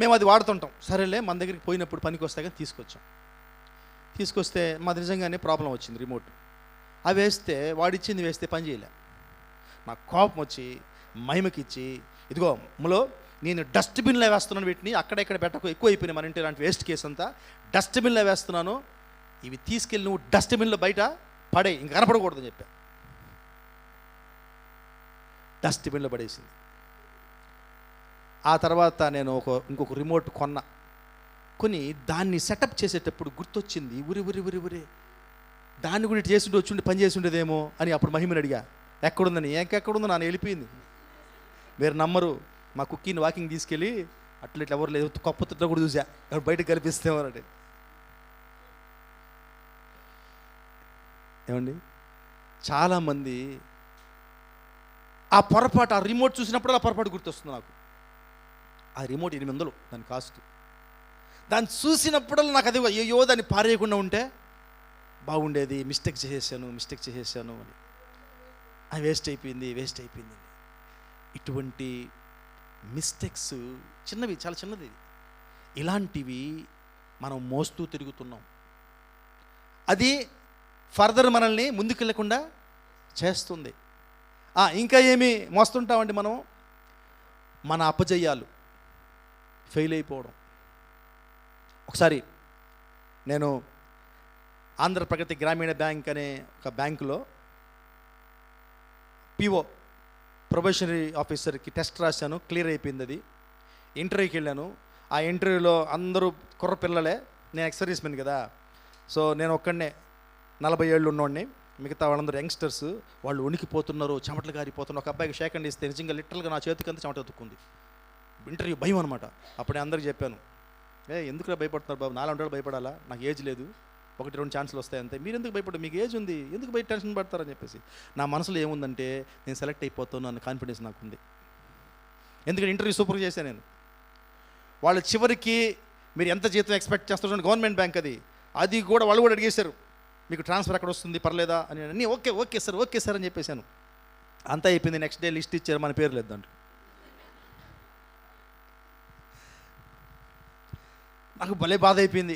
మేము అది వాడుతుంటాం. సరేలే మన దగ్గరికి పోయినప్పుడు పనికి వస్తాయి కానీ తీసుకొస్తే మాది నిజంగానే ప్రాబ్లం వచ్చింది. రిమోట్ అవి వేస్తే వాడిచ్చింది వేస్తే పని చేయలే. నాకు కోపం వచ్చి మహిమకిచ్చి, ఇదిగో అమ్మలో నేను డస్ట్బిన్లో వేస్తున్నాను, వీటిని అక్కడెక్కడ పెట్టకు, ఎక్కువ అయిపోయినాయి మన ఇంటి ఇలాంటి వేస్ట్ కేసు అంతా, డస్ట్బిన్లో వేస్తున్నాను, ఇవి తీసుకెళ్ళి నువ్వు డస్ట్బిన్లో బయట పడే, ఇంక కనపడకూడదని చెప్పా. డస్ట్బిన్లో పడేసింది. ఆ తర్వాత నేను ఇంకొక రిమోట్ కొని దాన్ని సెటప్ చేసేటప్పుడు గుర్తొచ్చింది, ఉరి దాన్ని కూడా ఇటు చేస్తుంటే వచ్చి పని చేసి ఉండేదేమో అని అప్పుడు మహిమని అడిగా, ఎక్కడుందని. ఎక్కడుందో నాన్న వెళ్ళిపోయింది. మీరు నమ్మరు, మా కుక్కీని వాకింగ్ తీసుకెళ్ళి అట్లా ఇట్లా ఎవరు లేదు కొప్పతుట్లో కూడా చూసా, ఎవరు బయటకు కనిపిస్తేమోనండి. ఏమండి, చాలామంది ఆ పొరపాటు, ఆ రిమోట్ చూసినప్పుడు ఆ పొరపాటు గుర్తొస్తుంది నాకు. ఆ రిమోట్ 800 దాని కాస్ట్. దాన్ని చూసినప్పుడల్లా నాకు అది, అయ్యో దాన్ని పారేయకుండా ఉంటే బాగుండేది, మిస్టేక్ చేసేసాను అని. అది వేస్ట్ అయిపోయింది. ఇటువంటి మిస్టేక్స్ చిన్నవి, చాలా చిన్నది. ఇలాంటివి మనం మోస్తూ తిరుగుతున్నాం. అది ఫర్దర్ మనల్ని ముందుకెళ్ళకుండా చేస్తుంది. ఇంకా ఏమి మోస్తుంటామండి మనం? మన అపజయాలు, ఫెయిల్ అయిపోవడం. ఒకసారి నేను ఆంధ్రప్రగతి గ్రామీణ బ్యాంక్ అనే ఒక బ్యాంకులో పిఓ ప్రొబేషనరీ ఆఫీసర్కి టెస్ట్ రాశాను, క్లియర్ అయిపోయింది. అది ఇంటర్వ్యూకి వెళ్ళాను. ఆ ఇంటర్వ్యూలో అందరూ కుర్ర పిల్లలే, నేను ఎక్స్ సర్వీస్మెన్ కదా. సో నేను ఒక్కడనే 40 ఏళ్ళు ఉన్నోడిని, మిగతా వాళ్ళందరూ యంగ్స్టర్స్. వాళ్ళు వణికిపోతున్నారు, చెమటలు గారిపోతున్నారు. ఒక అబ్బాయికి షేక్ హ్యాండ్ ఇస్తే నిజంగా లిటరల్గా నా చేతికంతా చెమట ఎత్తుక్కుంది. ఇంటర్వ్యూ భయం అనమాట. అప్పుడే అందరికి చెప్పాను, ఎందుకు భయపడుతున్నారు బాబు, నాలా ఉంటాడు భయపడాలా, నాకు ఏజ్ లేదు, 1-2 ఛాన్సులు వస్తాయి అంతే, మీరు ఎందుకు భయపడరు, మీకు ఏజ్ ఉంది, ఎందుకు బయట టెన్షన్ పడతారని చెప్పేసి. నా మనసులో ఏముందంటే నేను సెలెక్ట్ అయిపోతాను అన్న కాన్ఫిడెన్స్ నాకు ఉంది. ఎందుకంటే ఇంటర్వ్యూ సూపర్గా చేశాను నేను. వాళ్ళు చివరికి మీరు ఎంత జీతం ఎక్స్పెక్ట్ చేస్తారు, గవర్నమెంట్ బ్యాంక్ అది కూడా వాళ్ళు కూడా అడిగేశారు, మీకు ట్రాన్స్ఫర్ ఎక్కడ వస్తుంది పర్లేదా అని. అన్నీ ఓకే సార్ అని చెప్పేశాను. అంతా అయిపోయింది. నెక్స్ట్ డే లిస్ట్ ఇచ్చారు, మన పేరు లేదు దాంట్లో. నాకు భలే బాధ అయిపోయింది.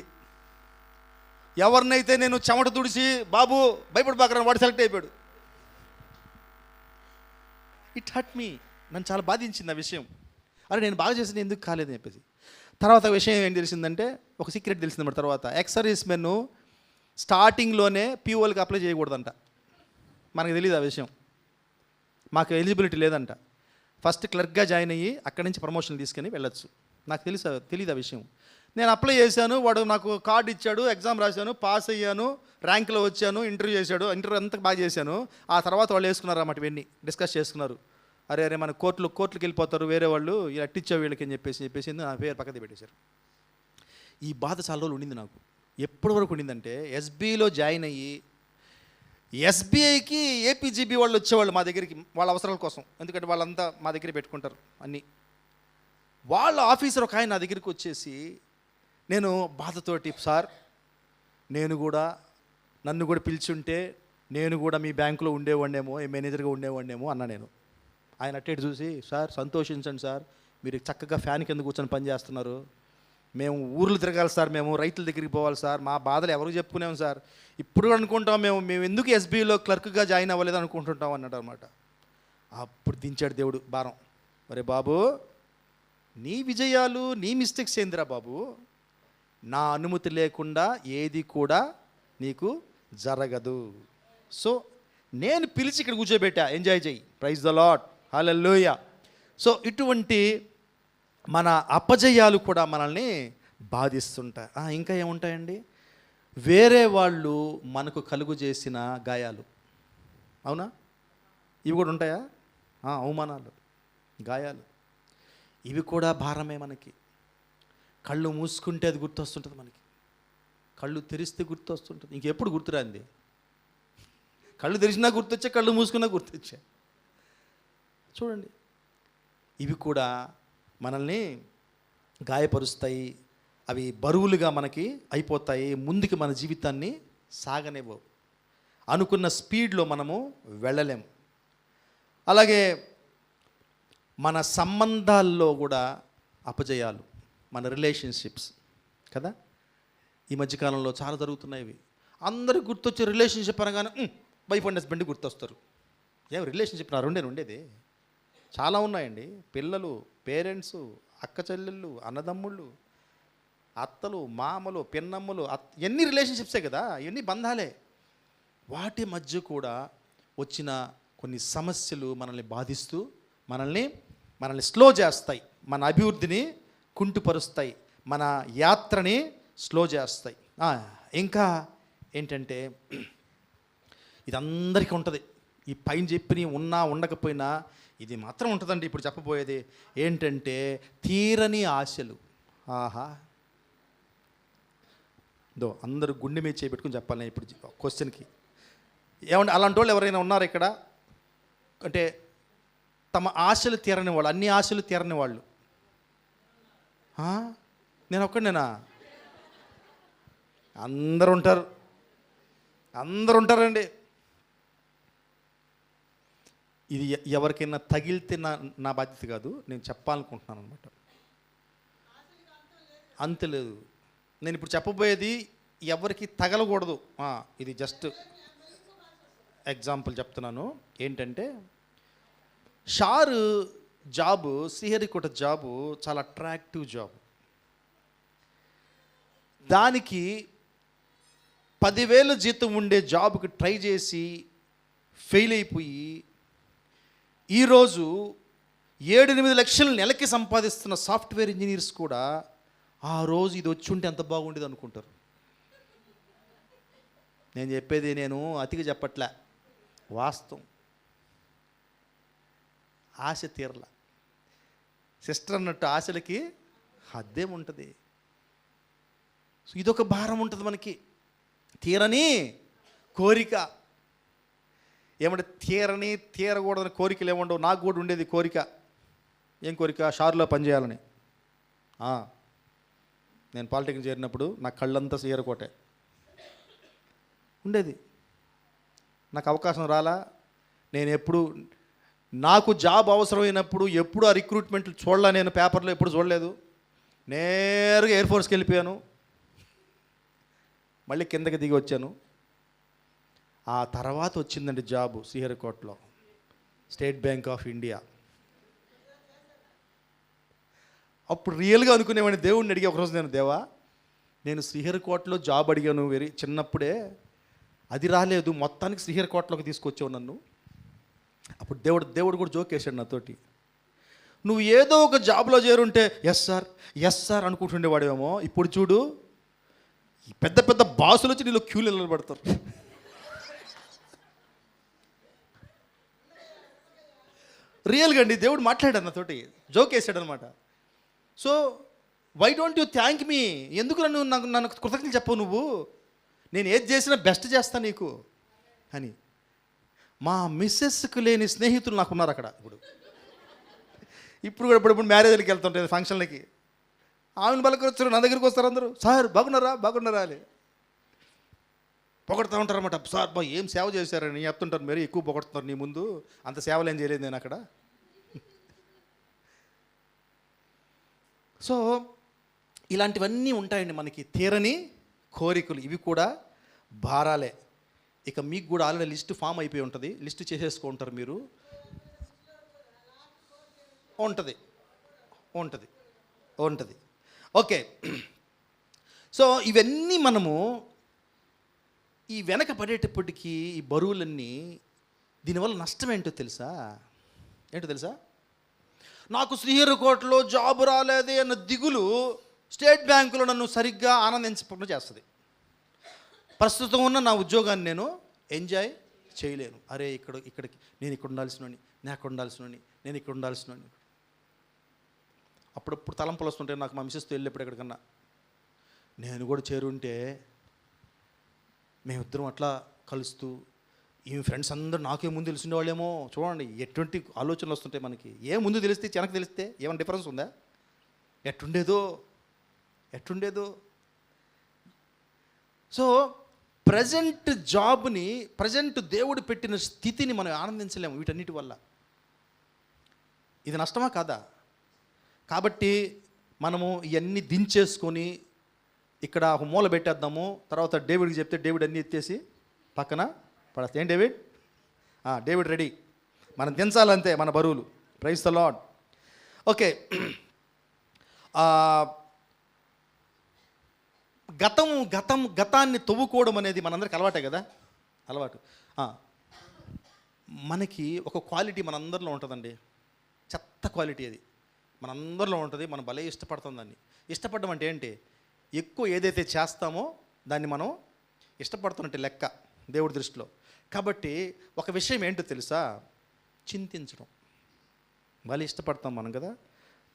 ఎవరినైతే నేను చెమట తుడిచి బాబు భయపడిపోకరని వాడు సెలెక్ట్ అయిపోయాడు. It hurt me. నన్ను చాలా బాధించింది ఆ విషయం. అరే నేను బాగా చేసిన ఎందుకు కాలేదని చెప్పేసి. తర్వాత విషయం ఏం తెలిసిందంటే, ఒక సీక్రెట్ తెలిసిందన్నమాట. తర్వాత ఎక్స్ సర్వీస్ మెన్ స్టార్టింగ్లోనే పీఓలకి అప్లై చేయకూడదంట. మనకు తెలియదు ఆ విషయం, మాకు ఎలిజిబిలిటీ లేదంట. ఫస్ట్ క్లర్క్గా జాయిన్ అయ్యి అక్కడి నుంచి ప్రమోషన్ తీసుకొని వెళ్ళొచ్చు. నాకు తెలియదు ఆ విషయం. నేను అప్లై చేశాను, వాడు నాకు కార్డు ఇచ్చాడు, ఎగ్జామ్ రాశాను, పాస్ అయ్యాను, ర్యాంకులో వచ్చాను, ఇంటర్వ్యూ చేశాడు, ఇంటర్వ్యూ అంతా బాగా చేశాను. ఆ తర్వాత వాళ్ళు వేసుకున్నారు అన్నమాట, ఇవన్నీ డిస్కస్ చేసుకున్నారు. అరే మన కోర్టులకు వెళ్ళిపోతారు వేరే వాళ్ళు, ఇలా అట్టిచ్చావు వీళ్ళకి అని చెప్పేసి నా పేరు పక్కన పెట్టేశారు. ఈ బాధ చాలా రోజులు ఉండింది నాకు. ఎప్పటి వరకు ఉండిందంటే, ఎస్బీఐలో జాయిన్ అయ్యి ఎస్బీఐకి ఏపీజీబీ వాళ్ళు వచ్చేవాళ్ళు మా దగ్గరికి వాళ్ళ అవసరాల కోసం. ఎందుకంటే వాళ్ళంతా మా దగ్గర పెట్టుకుంటారు అన్నీ. వాళ్ళ ఆఫీసర్ ఒక ఆయన నా దగ్గరికి వచ్చేసి, నేను బాధతోటి, సార్ నన్ను కూడా పిలిచుంటే నేను కూడా మీ బ్యాంకులో ఉండేవాడినేమో, మేనేజర్గా ఉండేవాడినేమో అన్నా నేను. ఆయన అట్టేటి చూసి, సార్ సంతోషించండి సార్, మీరు చక్కగా ఫ్యాన్ కింద కూర్చొని పని చేస్తున్నారు, మేము ఊర్లు తిరగాలి సార్, మేము రైతుల దగ్గరికి పోవాలి సార్, మా బాధలు ఎవరికి చెప్పుకునేము సార్, ఇప్పుడు అనుకుంటాం మేము ఎందుకు ఎస్బీఐలో క్లర్క్గా జాయిన్ అవ్వలేదు అనుకుంటుంటాం అన్నాడు అనమాట. అప్పుడు దించాడు దేవుడు భారం. మరి బాబు, నీ విజయాలు నీ మిస్టేక్స్ ఏందిరా బాబు, నా అనుమతి లేకుండా ఏది కూడా నీకు జరగదు. సో నేను పిలిచి ఇక్కడ కూర్చోబెట్టా, ఎంజాయ్ చేయి, praise the lord, hallelujah. So ఇటువంటి మన అపజయాలు కూడా మనల్ని బాధిస్తుంటాయి. ఇంకా ఏముంటాయండి? వేరే వాళ్ళు మనకు కలుగు చేసిన గాయాలు, అవునా? ఇవి కూడా ఉంటాయా? అవమానాలు, గాయాలు, ఇవి కూడా భారమే మనకి. కళ్ళు మూసుకుంటే అది గుర్తొస్తుంటుంది మనకి, కళ్ళు తెరిస్తే గుర్తొస్తుంటుంది, ఇంకెప్పుడు గుర్తురాంది. కళ్ళు తెరిచినా గుర్తొచ్చా, కళ్ళు మూసుకున్నా గుర్తొచ్చా. చూడండి, ఇవి కూడా మనల్ని గాయపరుస్తాయి, అవి బరువులుగా మనకి అయిపోతాయి, ముందుకి మన జీవితాన్ని సాగనివ్వవు, అనుకున్న స్పీడ్లో మనము వెళ్ళలేం. అలాగే మన సంబంధాల్లో కూడా అపజయాలు, మన రిలేషన్షిప్స్ కదా. ఈ మధ్యకాలంలో చాలా జరుగుతున్నాయి ఇవి. అందరికి గుర్తొచ్చే రిలేషన్షిప్ అనగానే వైఫ్ అండ్ హస్బెండ్ గుర్తొస్తారు. ఏం రిలేషన్షిప్ నా ఉండేది చాలా ఉన్నాయండి. పిల్లలు, పేరెంట్సు, అక్క చెల్లెళ్ళు, అన్నదమ్ముళ్ళు, అత్తలు, మామలు, పిన్నమ్మలు, ఎన్ని రిలేషన్షిప్సే కదా, ఇవన్నీ బంధాలే. వాటి మధ్య కూడా వచ్చిన కొన్ని సమస్యలు మనల్ని బాధిస్తూ మనల్ని స్లో చేస్తాయి, మన అభివృద్ధిని కుంటుపరుస్తాయి, మన యాత్రని స్లో చేస్తాయి. ఇంకా ఏంటంటే ఇది అందరికీ ఉంటుంది. ఈ పైన చెప్పిన ఉన్నా ఉండకపోయినా ఇది మాత్రం ఉంటుందండి. ఇప్పుడు చెప్పబోయేది ఏంటంటే తీరని ఆశలు. అందరూ గుండె మీద చేపెట్టుకుని చెప్పాలి నేను ఇప్పుడు క్వశ్చన్కి. ఏమంటే అలాంటి వాళ్ళు ఎవరైనా ఉన్నారు ఇక్కడ? అంటే తమ ఆశలు తీరని వాళ్ళు, అన్ని ఆశలు తీరని వాళ్ళు. నేను ఒక్కడేనా? అందరూ ఉంటారండి. ఇది ఎవరికైనా తగిలితే నా బాధ్యత కాదు, నేను చెప్పాలనుకుంటున్నాను అనమాట. అంతలేదు. నేను ఇప్పుడు చెప్పబోయేది ఎవరికి తగలకూడదు. ఇది జస్ట్ ఎగ్జాంపుల్ చెప్తున్నాను. ఏంటంటే షారు జాబు, శ్రీహరికోట జాబు చాలా అట్రాక్టివ్ జాబ్. దానికి 10,000 జీతం ఉండే జాబ్కి ట్రై చేసి ఫెయిల్ అయిపోయి ఈరోజు 7-8 లక్షలు నెలకి సంపాదిస్తున్న సాఫ్ట్వేర్ ఇంజనీర్స్ కూడా ఆ రోజు ఇది వచ్చి ఉంటే ఎంత బాగుండేది అనుకుంటారు. నేను చెప్పేది నేను అతిగా చెప్పట్లే, వాస్తవం. ఆశ తీరల. సిస్టర్ అన్నట్టు ఆశలకి హద్దేముంటుంది. సో ఇదొక భారం ఉంటుంది మనకి, తీరని కోరిక. ఏమంటే తీరకూడదని కోరికలు ఏముండవు. నాకు కూడా ఉండేది కోరిక. ఏం కోరిక? షారులో పనిచేయాలని. నేను పాలిటెక్నిక్ చేరినప్పుడు నా కళ్ళంతా శ్రీహరికోటే ఉండేది. నాకు అవకాశం రాలా. నేను ఎప్పుడు నాకు జాబ్ అవసరమైనప్పుడు ఎప్పుడు ఆ రిక్రూట్మెంట్లు చూడలే. నేను పేపర్లో ఎప్పుడు చూడలేదు. నేరుగా ఎయిర్ ఫోర్స్కి వెళ్ళిపోయాను, మళ్ళీ కిందకి దిగి వచ్చాను. ఆ తర్వాత వచ్చిందండి జాబు శ్రీహరికోటలో, స్టేట్ బ్యాంక్ ఆఫ్ ఇండియా. అప్పుడు రియల్గా అనుకునేవాడిని, దేవుడిని అడిగి ఒకరోజు నేను శ్రీహరికోటలో జాబ్ అడిగాను చిన్నప్పుడే, అది రాలేదు, మొత్తానికి శ్రీహరికోటలోకి తీసుకొచ్చావు నన్ను. అప్పుడు దేవుడు కూడా జోక్ వేసాడు నాతోటి. నువ్వు ఏదో ఒక జాబ్లో చేరుంటే ఎస్ సార్ అనుకుంటుండేవాడేమో. ఇప్పుడు చూడు, పెద్ద పెద్ద బాసులు వచ్చి నీలో క్యూలు నిలబడతారు. రియల్గా అండి, దేవుడు మాట్లాడాడు నాతోటి, జోక్ వేసాడు అనమాట. So why don't you thank me? ఎందుకు నన్ను కృతజ్ఞతలు చెప్పవు నువ్వు? నేను ఏది చేసినా బెస్ట్ చేస్తాను నీకు అని. మా మిస్సెస్కు లేని స్నేహితులు నాకున్నారు అక్కడ. ఇప్పుడు కూడా ఇప్పుడు మ్యారేజ్లకి వెళ్తుంటాయి, ఫంక్షన్లకి. ఆమెను పలకొచ్చారు, నా దగ్గరికి వస్తారు అందరూ, సార్ బాగున్నారా అని పొగడుతూ ఉంటారన్నమాట. సార్ ఏం సేవ చేశారని చెప్తుంటారు. మరీ ఎక్కువ పొగడుతున్నారు నీ ముందు, అంత సేవలు ఏం చేయలేదు నేను అక్కడ. సో ఇలాంటివన్నీ ఉంటాయండి మనకి, తీరని కోరికలు. ఇవి కూడా భారాలే. ఇక మీకు కూడా ఆల్రెడీ లిస్ట్ ఫామ్ అయిపోయి ఉంటుంది, లిస్ట్ చేసేసుకుంటారు మీరు. ఉంటుంది. ఓకే. సో ఇవన్నీ మనము ఈ వెనక పడేటప్పటికీ ఈ బరువులన్నీ, దీనివల్ల నష్టం ఏంటో తెలుసా? నాకు శ్రీహరికోటలో జాబ్ రాలేదే అన్న దిగులు స్టేట్ బ్యాంకులో నన్ను సరిగ్గా ఆనందించకుండా చేస్తుంది. ప్రస్తుతం ఉన్న నా ఉద్యోగాన్ని నేను ఎంజాయ్ చేయలేను. అరే ఇక్కడికి నేను ఇక్కడ ఉండాల్సినని, నేను ఇక్కడ ఉండాల్సినని. అప్పుడప్పుడు తలంపులు వస్తుంటాయి నాకు, మా మిస్సెస్తో వెళ్ళేప్పుడు ఎక్కడికన్నా. నేను కూడా చేరుంటే మేమిద్దరం అట్లా కలుస్తూ, ఈ ఫ్రెండ్స్ అందరూ నాకే ముందు తెలిసిండేవాళ్ళేమో. చూడండి ఎటువంటి ఆలోచనలు వస్తుంటాయి మనకి. ముందు తెలిస్తే వెనక్కి తెలిస్తే ఏమైనా డిఫరెన్స్ ఉందా? ఎట్టుండేదో. సో ప్రజెంట్ దేవుడు పెట్టిన స్థితిని మనం ఆనందించలేము వీటన్నిటి వల్ల. ఇది నష్టమా కాదా? కాబట్టి మనము ఇవన్నీ దించేసుకొని ఇక్కడ ఒక మూల పెట్టేద్దాము, తర్వాత డేవిడ్కి చెప్తే డేవిడ్ అన్నీ ఎత్తేసి పక్కన పడేస్తాం. ఏం డేవిడ్? డేవిడ్ రెడీ, మనం దించాలంతే మన బరువులు. Praise the lord. ఓకే, గతాన్ని తవ్వుకోవడం అనేది మనందరికి అలవాటే కదా, అలవాటు. మనకి ఒక క్వాలిటీ మనందరిలో ఉంటుందండి, చెత్త క్వాలిటీ అది మనందరిలో ఉంటుంది. మనం భలే ఇష్టపడతాం దాన్ని. ఇష్టపడడం అంటే ఏంటి? ఎక్కువ ఏదైతే చేస్తామో దాన్ని మనం ఇష్టపడుతున్నట్టు లెక్క దేవుడి దృష్టిలో. కాబట్టి ఒక విషయం ఏంటో తెలుసా? చింతించడం భలే ఇష్టపడతాం మనం కదా.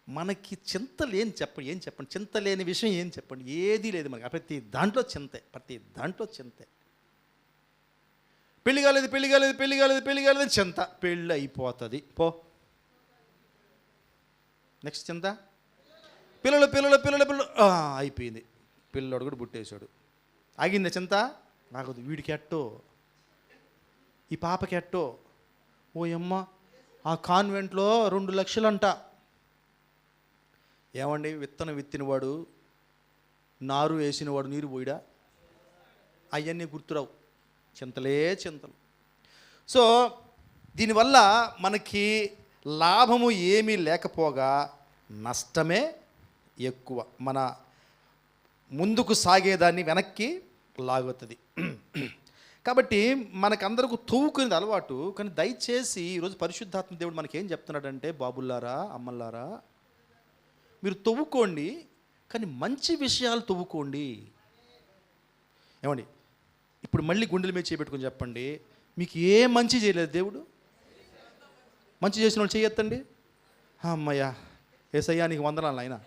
మనకి చింతలు ఏం చెప్పండి, చింత లేని విషయం ఏం చెప్పండి? ఏదీ లేదు మనకి. ప్రతి దాంట్లో చింతే. పెళ్ళి కాలేదు చింత. పెళ్ళి అయిపోతుంది, పో. నెక్స్ట్ చింత. పిల్లలు అయిపోయింది, పిల్లడు కూడా పుట్టేశాడు. ఆగింది చింత. నాకు వీడికి ఎట్టో, ఈ పాపకి ఎట్టో, ఓ అమ్మ ఆ కాన్వెంట్లో 2 లక్షలంట. ఏమండి, విత్తనం విత్తినవాడు, నారు వేసినవాడు నీరు పోయిడా? అవన్నీ గుర్తురావు, చింతలు. సో దీనివల్ల మనకి లాభము ఏమీ లేకపోగా నష్టమే ఎక్కువ. మన ముందుకు సాగేదాన్ని వెనక్కి లాగుతుంది. కాబట్టి మనకందరకు తవ్వుకునేది అలవాటు. కానీ దయచేసి ఈరోజు పరిశుద్ధాత్మ దేవుడు మనకేం చెప్తున్నాడంటే, బాబుల్లారా, అమ్మల్లారా, మీరు తవ్వుకోండి, కానీ మంచి విషయాలు తవ్వుకోండి. ఏమండి, ఇప్పుడు మళ్ళీ గుండెల మీద చేపెట్టుకొని చెప్పండి, మీకు ఏ మంచి చేయలేదు దేవుడు? మంచి చేసిన వాళ్ళు చేయొద్దండి. అమ్మయ్యా, యేసయ్యా నీకు వందనాలు నాయనా.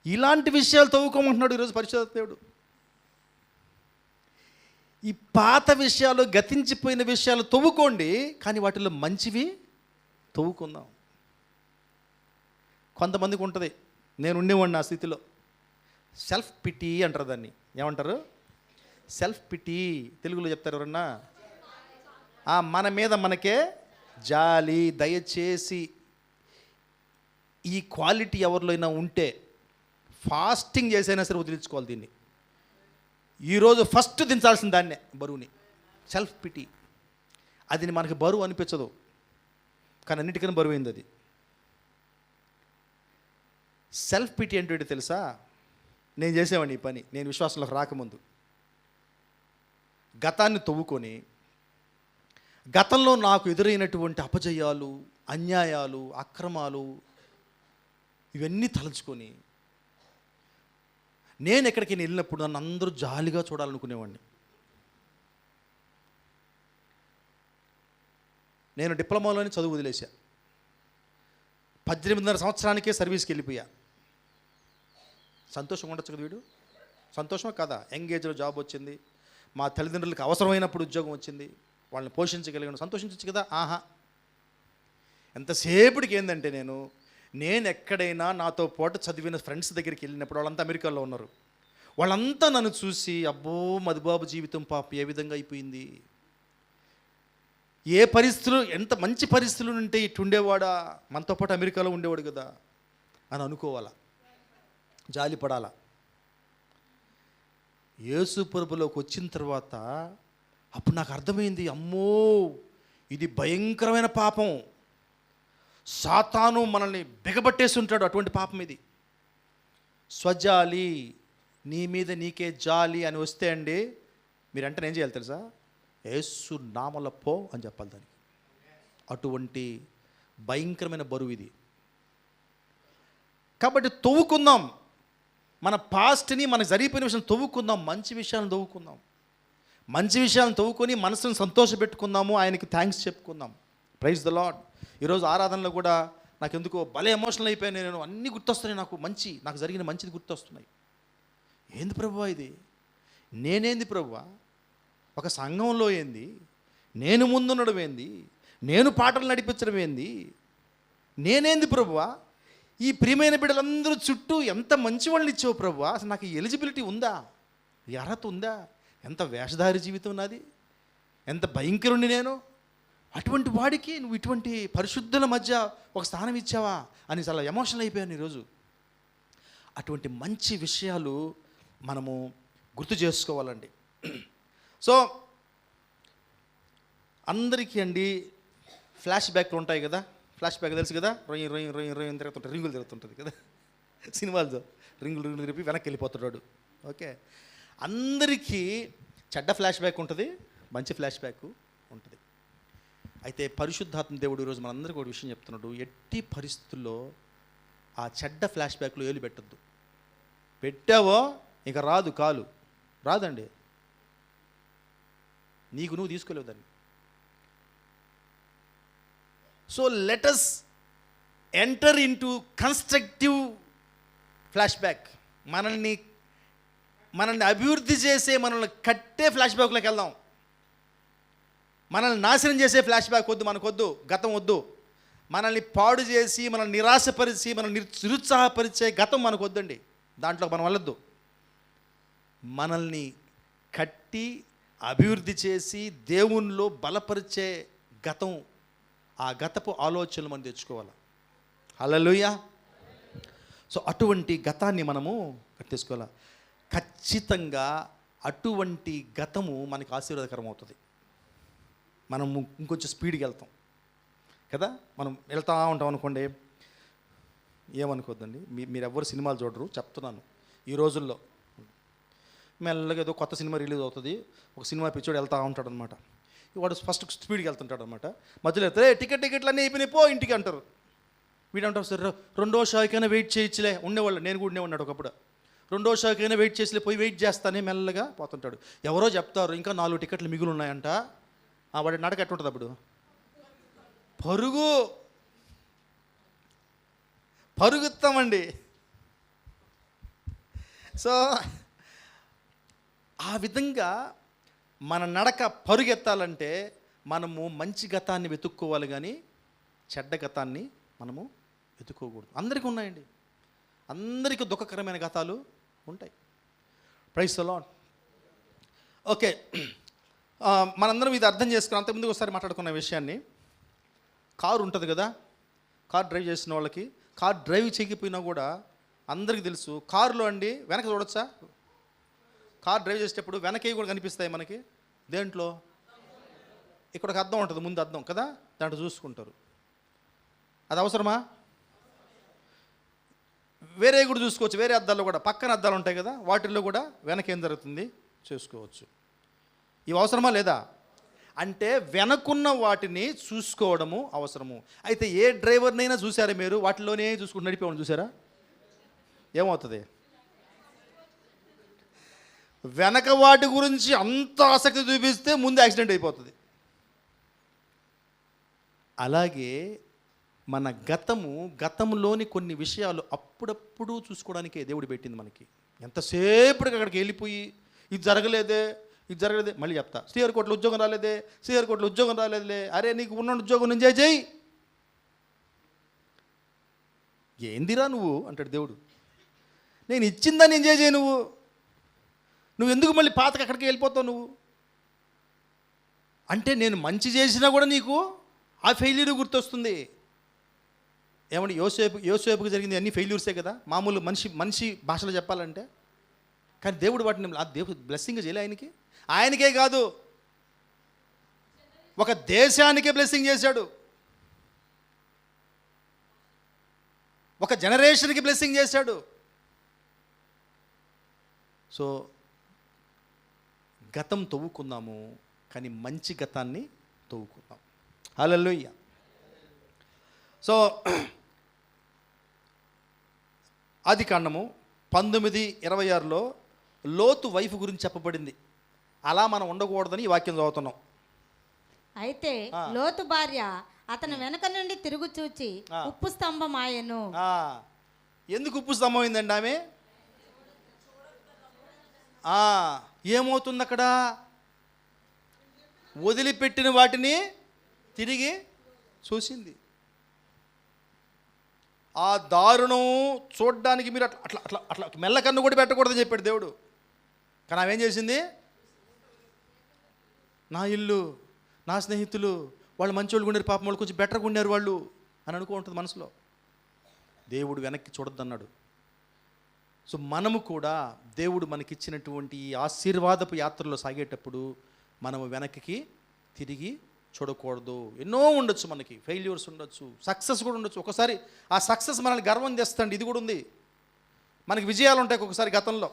ఇలాంటి విషయాలు తవ్వుకోమంటున్నాడు ఈరోజు పరిశుద్ధాత్మ దేవుడు. ఈ పాత విషయాలు, గతించిపోయిన విషయాలు తవ్వుకోండి, కానీ వాటిలో మంచివి తవ్వుకుందాం. కొంతమందికి ఉంటుంది, నేను ఉండేవాడిని ఆ స్థితిలో. సెల్ఫ్ పిటీ అంటారు దాన్ని. ఏమంటారు? Self pity. తెలుగులో చెప్తారు ఎవరన్నా? మన మీద మనకే జాలి. దయచేసి ఈ క్వాలిటీ ఎవరిలో అయినా ఉంటే ఫాస్టింగ్ చేసైనా సరే వదిలించుకోవాలి దీన్ని. ఈరోజు ఫస్ట్ దించాల్సిన దాన్నే, బరువుని. Self pity. అది మనకి బరువు అనిపించదు, కానీ అన్నిటికన్నా బరువైంది అది. సెల్ఫ్ పిటీ అంటే తెలుసా? నేను చేసేవాడిని ఈ పని, నేను విశ్వాసంలోకి రాకముందు. గతాన్ని తవ్వుకొని, గతంలో నాకు ఎదురైనటువంటి అపజయాలు, అన్యాయాలు, అక్రమాలు ఇవన్నీ తలుచుకొని, నేను ఎక్కడికి వెళ్ళినప్పుడు నన్ను అందరూ జాలిగా చూడాలనుకునేవాడిని. నేను డిప్లొమాలోనే చదువు వదిలేశా. 18.5 సంవత్సరానికే సర్వీస్కి వెళ్ళిపోయా. సంతోషం ఉండొచ్చు కదా వీడు? సంతోషమా కదా? ఎంగేజ్లో జాబ్ వచ్చింది, మా తల్లిదండ్రులకు అవసరమైనప్పుడు ఉద్యోగం వచ్చింది, వాళ్ళని పోషించగలిగాను, సంతోషించచ్చు కదా. ఎంతసేపటికి ఏంటంటే, నేను ఎక్కడైనా నాతో పాటు చదివిన ఫ్రెండ్స్ దగ్గరికి వెళ్ళినప్పుడు, వాళ్ళంతా అమెరికాలో ఉన్నారు, వాళ్ళంతా నన్ను చూసి, అబ్బో మధుబాబు జీవితం పాప ఏ విధంగా అయిపోయింది, ఏ పరిస్థితులు, ఎంత మంచి పరిస్థితులు ఉంటే ఇటు ఉండేవాడా, మనతో పాటు అమెరికాలో ఉండేవాడు కదా అని అనుకోవాలా, జాలిపడాలా. యేసు ప్రభులోకి వచ్చిన తర్వాత అప్పుడు నాకు అర్థమైంది, అమ్మో ఇది భయంకరమైన పాపం, సాతాను మనల్ని బిగబట్టేసి ఉంటాడు, అటువంటి పాపం ఇది. స్వజాలి, నీ మీద నీకే జాలి అని వస్తే అండి, మీరంటే ఏం చేయాలి తెలుసా? యేసు నామములో పో అని చెప్పాలి దానికి. అటువంటి భయంకరమైన బరువు ఇది. కాబట్టి తవ్వుకుందాం, మన పాస్ట్ని, మనకు జరిగిపోయిన విషయాన్ని తవ్వుకుందాం, మంచి విషయాలను తవ్వుకుందాం, మంచి విషయాలను తవ్వుకొని మనసును సంతోషపెట్టుకుందాము, ఆయనకి థ్యాంక్స్ చెప్పుకుందాం. Praise the lord. ఈరోజు ఆరాధనలో కూడా నాకు ఎందుకో భలే ఎమోషనల్ అయిపోయాను నేను. అన్నీ గుర్తొస్తున్నాయి నాకు జరిగిన మంచిది గుర్తొస్తున్నాయి. ఏంది ప్రభువా ఇది? నేనేంది ప్రభువా? ఒక సంఘంలో ఏంది? నేను ముందుండడం ఏంది? నేను పాటలు నడిపించడం ఏంది? నేనేంది ప్రభువా? ఈ ప్రియమైన బిడ్డలందరూ చుట్టూ ఎంత మంచి వాళ్ళని ఇచ్చావు ప్రభువా, అసలు నాకు ఎలిజిబిలిటీ ఉందా, అర్హత ఉందా? ఎంత వేషధారి జీవితం నాది, ఎంత భయంకరుణ్ణి నేను. అటువంటి వాడికి నువ్వు ఇటువంటి పరిశుద్ధుల మధ్య ఒక స్థానం ఇచ్చావా అని చాలా ఎమోషనల్ అయిపోయాను ఈరోజు. అటువంటి మంచి విషయాలు మనము గుర్తు చేసుకోవాలండి. సో అందరికీ అండి ఫ్లాష్ బ్యాక్లు ఉంటాయి కదా. ఫ్లాష్ బ్యాక్ తెలుసు కదా, రొయ్యి రొయ్యి రొయ్యి రొయ్యి తిరుగుతుంటాయి, రింగులు తిరుగుతుంటుంది కదా సినిమాలతో. రింగులు రింగులు తిరిగి వెనక్కి వెళ్ళిపోతున్నాడు. ఓకే, అందరికీ చెడ్డ ఫ్లాష్ బ్యాక్ ఉంటుంది, మంచి ఫ్లాష్ బ్యాక్ ఉంటుంది. అయితే పరిశుద్ధాత్మ దేవుడు ఈరోజు మనందరికీ ఒక విషయం చెప్తున్నాడు. ఎట్టి పరిస్థితుల్లో ఆ చెడ్డ ఫ్లాష్ బ్యాక్లో ఏలు పెట్టద్దు. పెట్టావో ఇక రాదు, కాలు రాదండి, నీకు నువ్వు తీసుకోలేవు దాన్ని. So let us enter into constructive flash back. మనల్ని అభివృద్ధి చేసే, మనల్ని కట్టే ఫ్లాష్ బ్యాక్లోకి వెళ్దాం. మనల్ని నాశనం చేసే ఫ్లాష్ బ్యాక్ వద్దు, మనకొద్దు, గతం వద్దు. మనల్ని పాడు చేసి, మనల్ని నిరాశపరిచి, మనల్ని నిరుత్సాహపరిచే గతం మనకు వద్దండి. దాంట్లో మనం వెళ్ళొద్దు. మనల్ని కట్టి అభివృద్ధి చేసి దేవునిలో బలపరిచే గతం, ఆ గతపు ఆలోచనలు మనం తెచ్చుకోవాలి. హల్లెలూయా. సో అటువంటి గతాన్ని మనము కట్టేసుకోవాలి. ఖచ్చితంగా అటువంటి గతము మనకి ఆశీర్వాదకరం అవుతుంది. మనము ఇంకొంచెం స్పీడ్కి వెళ్తాం కదా. మనం వెళ్తూ ఉంటాం అనుకోండి, ఏమనుకోద్దండి, మీరు ఎవరు సినిమాలు చూడరు చెప్తున్నాను. ఈ రోజుల్లో మెల్లగా ఏదో కొత్త సినిమా రిలీజ్ అవుతుంది, ఒక సినిమా పిచ్చోడు వెళ్తూ ఉంటాడు అనమాట. వాడు ఫస్ట్ స్పీడ్కి వెళ్తుంటాడు అనమాట. మధ్యలో వెళ్తే టికెట్లు అన్నీ అయిపోయినాయి, పో ఇంటికి అంటారు. వీడు అంటారు, సరే రెండో షోకైనా వెయిట్ చేయొచ్చులే. ఉండేవాళ్ళు, నేను కూడా ఉండేవాడు ఒకప్పుడు. రెండో షోకైనా వెయిట్ చేసిలే, పోయి వెయిట్ చేస్తానే మెల్లగా పోతుంటాడు. ఎవరో చెప్తారు ఇంకా 4 టికెట్లు మిగులు ఉన్నాయంట. వాడి నడక ఎట్టుంటుంది అప్పుడు? పరుగుతామండి. సో ఆ విధంగా మన నడక పరుగెత్తాలంటే మనము మంచి గతాన్ని వెతుక్కోవాలి, కానీ చెడ్డ గతాన్ని మనము వెతుక్కోకూడదు. అందరికీ ఉన్నాయండి, అందరికీ దుఃఖకరమైన గతాలు ఉంటాయి. Praise the lord. ఓకే, మనందరం ఇది అర్థం చేసుకుని అంతకుముందు ఒకసారి మాట్లాడుకున్న విషయాన్ని. కారు ఉంటుంది కదా, కార్ డ్రైవ్ చేసిన వాళ్ళకి, కార్ డ్రైవ్ చేయకపోయినా కూడా అందరికీ తెలుసు, కారులో అండి వెనక చూడొచ్చా? కార్ డ్రైవ్ చేసేటప్పుడు వెనకవి కూడా కనిపిస్తాయి మనకి. దేంట్లో? ఇక్కడ ఒక అద్దం ఉంటుంది, ముందు అద్దం కదా, దాంట్లో చూసుకుంటారు. అది అవసరమా? వేరే కూడా చూసుకోవచ్చు, వేరే అద్దాల్లో కూడా, పక్కన అద్దాలు ఉంటాయి కదా, వాటిల్లో కూడా వెనక ఏం జరుగుతుంది చూసుకోవచ్చు. ఇవి అవసరమా లేదా? అంటే వెనకున్న వాటిని చూసుకోవడము అవసరము. అయితే ఏ డ్రైవర్నైనా చూసారా మీరు? వాటిలోనే చూసుకుంటూ నడిపేవాడిని చూసారా? ఏమవుతుంది? వెనక వాటి గురించి అంత ఆసక్తి చూపిస్తే ముందు యాక్సిడెంట్ అయిపోతుంది. అలాగే మన గతంలోని కొన్ని విషయాలు అప్పుడప్పుడు చూసుకోవడానికే దేవుడు పెట్టింది మనకి. ఎంతసేపటికి అక్కడికి వెళ్ళిపోయి ఇది జరగలేదే మళ్ళీ చెప్తా, శ్రీహరి కోటలో ఉద్యోగం రాలేదులే, అరే నీకు ఉన్న ఉద్యోగం నేను చేయి. ఏందిరా నువ్వు అంటాడు దేవుడు. నేను ఇచ్చిందా నేను చేయి, నువ్వు ఎందుకు మళ్ళీ పాతకి అక్కడికి వెళ్ళిపోతావు నువ్వు అంటే, నేను మంచి చేసినా కూడా నీకు ఆ ఫెయిల్యూర్ గుర్తొస్తుంది. ఏమంటే యోసేపుకి జరిగింది అన్ని ఫెయిల్యూర్సే కదా, మామూలు మనిషి భాషలో చెప్పాలంటే. కానీ దేవుడు వాటిని దేవుడు బ్లెస్సింగ్ చేయలే. ఆయనకే కాదు, ఒక దేశానికే బ్లెస్సింగ్ చేశాడు, ఒక జనరేషన్కి బ్లెస్సింగ్ చేశాడు. సో గతం తవ్వుకుందాము, కానీ మంచి గతాన్ని తవ్వుకుందాం. హల్లెలూయా. సో ఆదికాండము 19:26లో లోతు వైఫ్ గురించి చెప్పబడింది. అలా మనం ఉండకూడదని ఈ వాక్యం చదువుతున్నాం. అయితే లోతు భార్య అతను వెనక నుండి తిరుగు చూచి ఉప్పు స్తంభం ఆయను. ఎందుకు ఉప్పు స్తంభం అయిందండి ఆమె? ఏమవుతుంది అక్కడ? వదిలిపెట్టిన వాటిని తిరిగి చూసింది. ఆ దారుణం చూడడానికి మీరు అట్లా అట్లా అట్లా మెల్లకన్ను కూడా పెట్టకూడదని చెప్పాడు దేవుడు. కానీ ఆమె ఏం చేసింది? నా ఇల్లు, నా స్నేహితులు, వాళ్ళు మంచోళ్ళు ఉన్నారు, పాపం వాళ్ళు కొంచెం బెటర్గా ఉన్నారు వాళ్ళు అని అనుకుంటుంది మనసులో. దేవుడు వెనక్కి చూడొద్దన్నాడు. సో మనము కూడా దేవుడు మనకిచ్చినటువంటి ఈ ఆశీర్వాదపు యాత్రలో సాగేటప్పుడు మనము వెనక్కి తిరిగి చూడకూడదు. ఎన్నో ఉండొచ్చు, మనకి ఫెయిల్యూర్స్ ఉండొచ్చు, సక్సెస్ కూడా ఉండొచ్చు. ఒకసారి ఆ సక్సెస్ మనల్ని గర్వం చేస్తాండి. ఇది కూడా ఉంది, మనకి విజయాలు ఉంటాయి ఒక్కొక్కసారి గతంలో.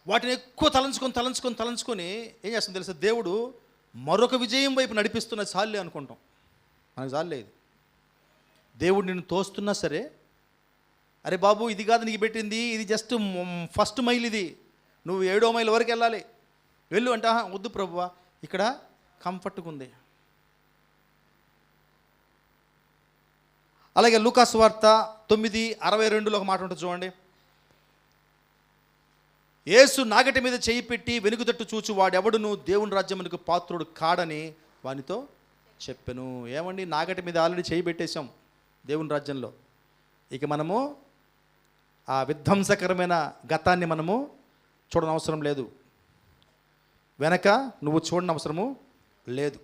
వాటిని ఎక్కువ తలంచుకొని ఏం చేస్తుంది తెలుసా, దేవుడు మరొక విజయం వైపు నడిపిస్తున్న చాలే అనుకుంటాం. మనకు చాలే ఇది. దేవుడు నిన్ను తోస్తున్నా సరే, అరే బాబు ఇది కాదు నీకు పెట్టింది, ఇది జస్ట్ ఫస్ట్ మైల్, ఇది నువ్వు 7వ మైల్ వరకు వెళ్ళాలి, వెళ్ళు అంటే వద్దు ప్రభువా ఇక్కడ కంఫర్ట్గా ఉంది. అలాగే లూకాసు వార్త 9:62 ఒక మాట ఉంటుంది చూడండి. యేసు నాగటి మీద చేయి పెట్టి వెనుకతట్టు చూచు వాడెవడును దేవుని రాజ్యమునకు పాత్రుడు కాడని వానితో చెప్పెను. ఏమండి, నాగటి మీద ఆల్రెడీ చేయి పెట్టేశాం దేవుని రాజ్యంలో. ఇక మనము ఆ విధ్వంసకరమైన గతాన్ని మనము చూడనవసరం లేదు, వెనక నువ్వు చూడనవసరము లేదు.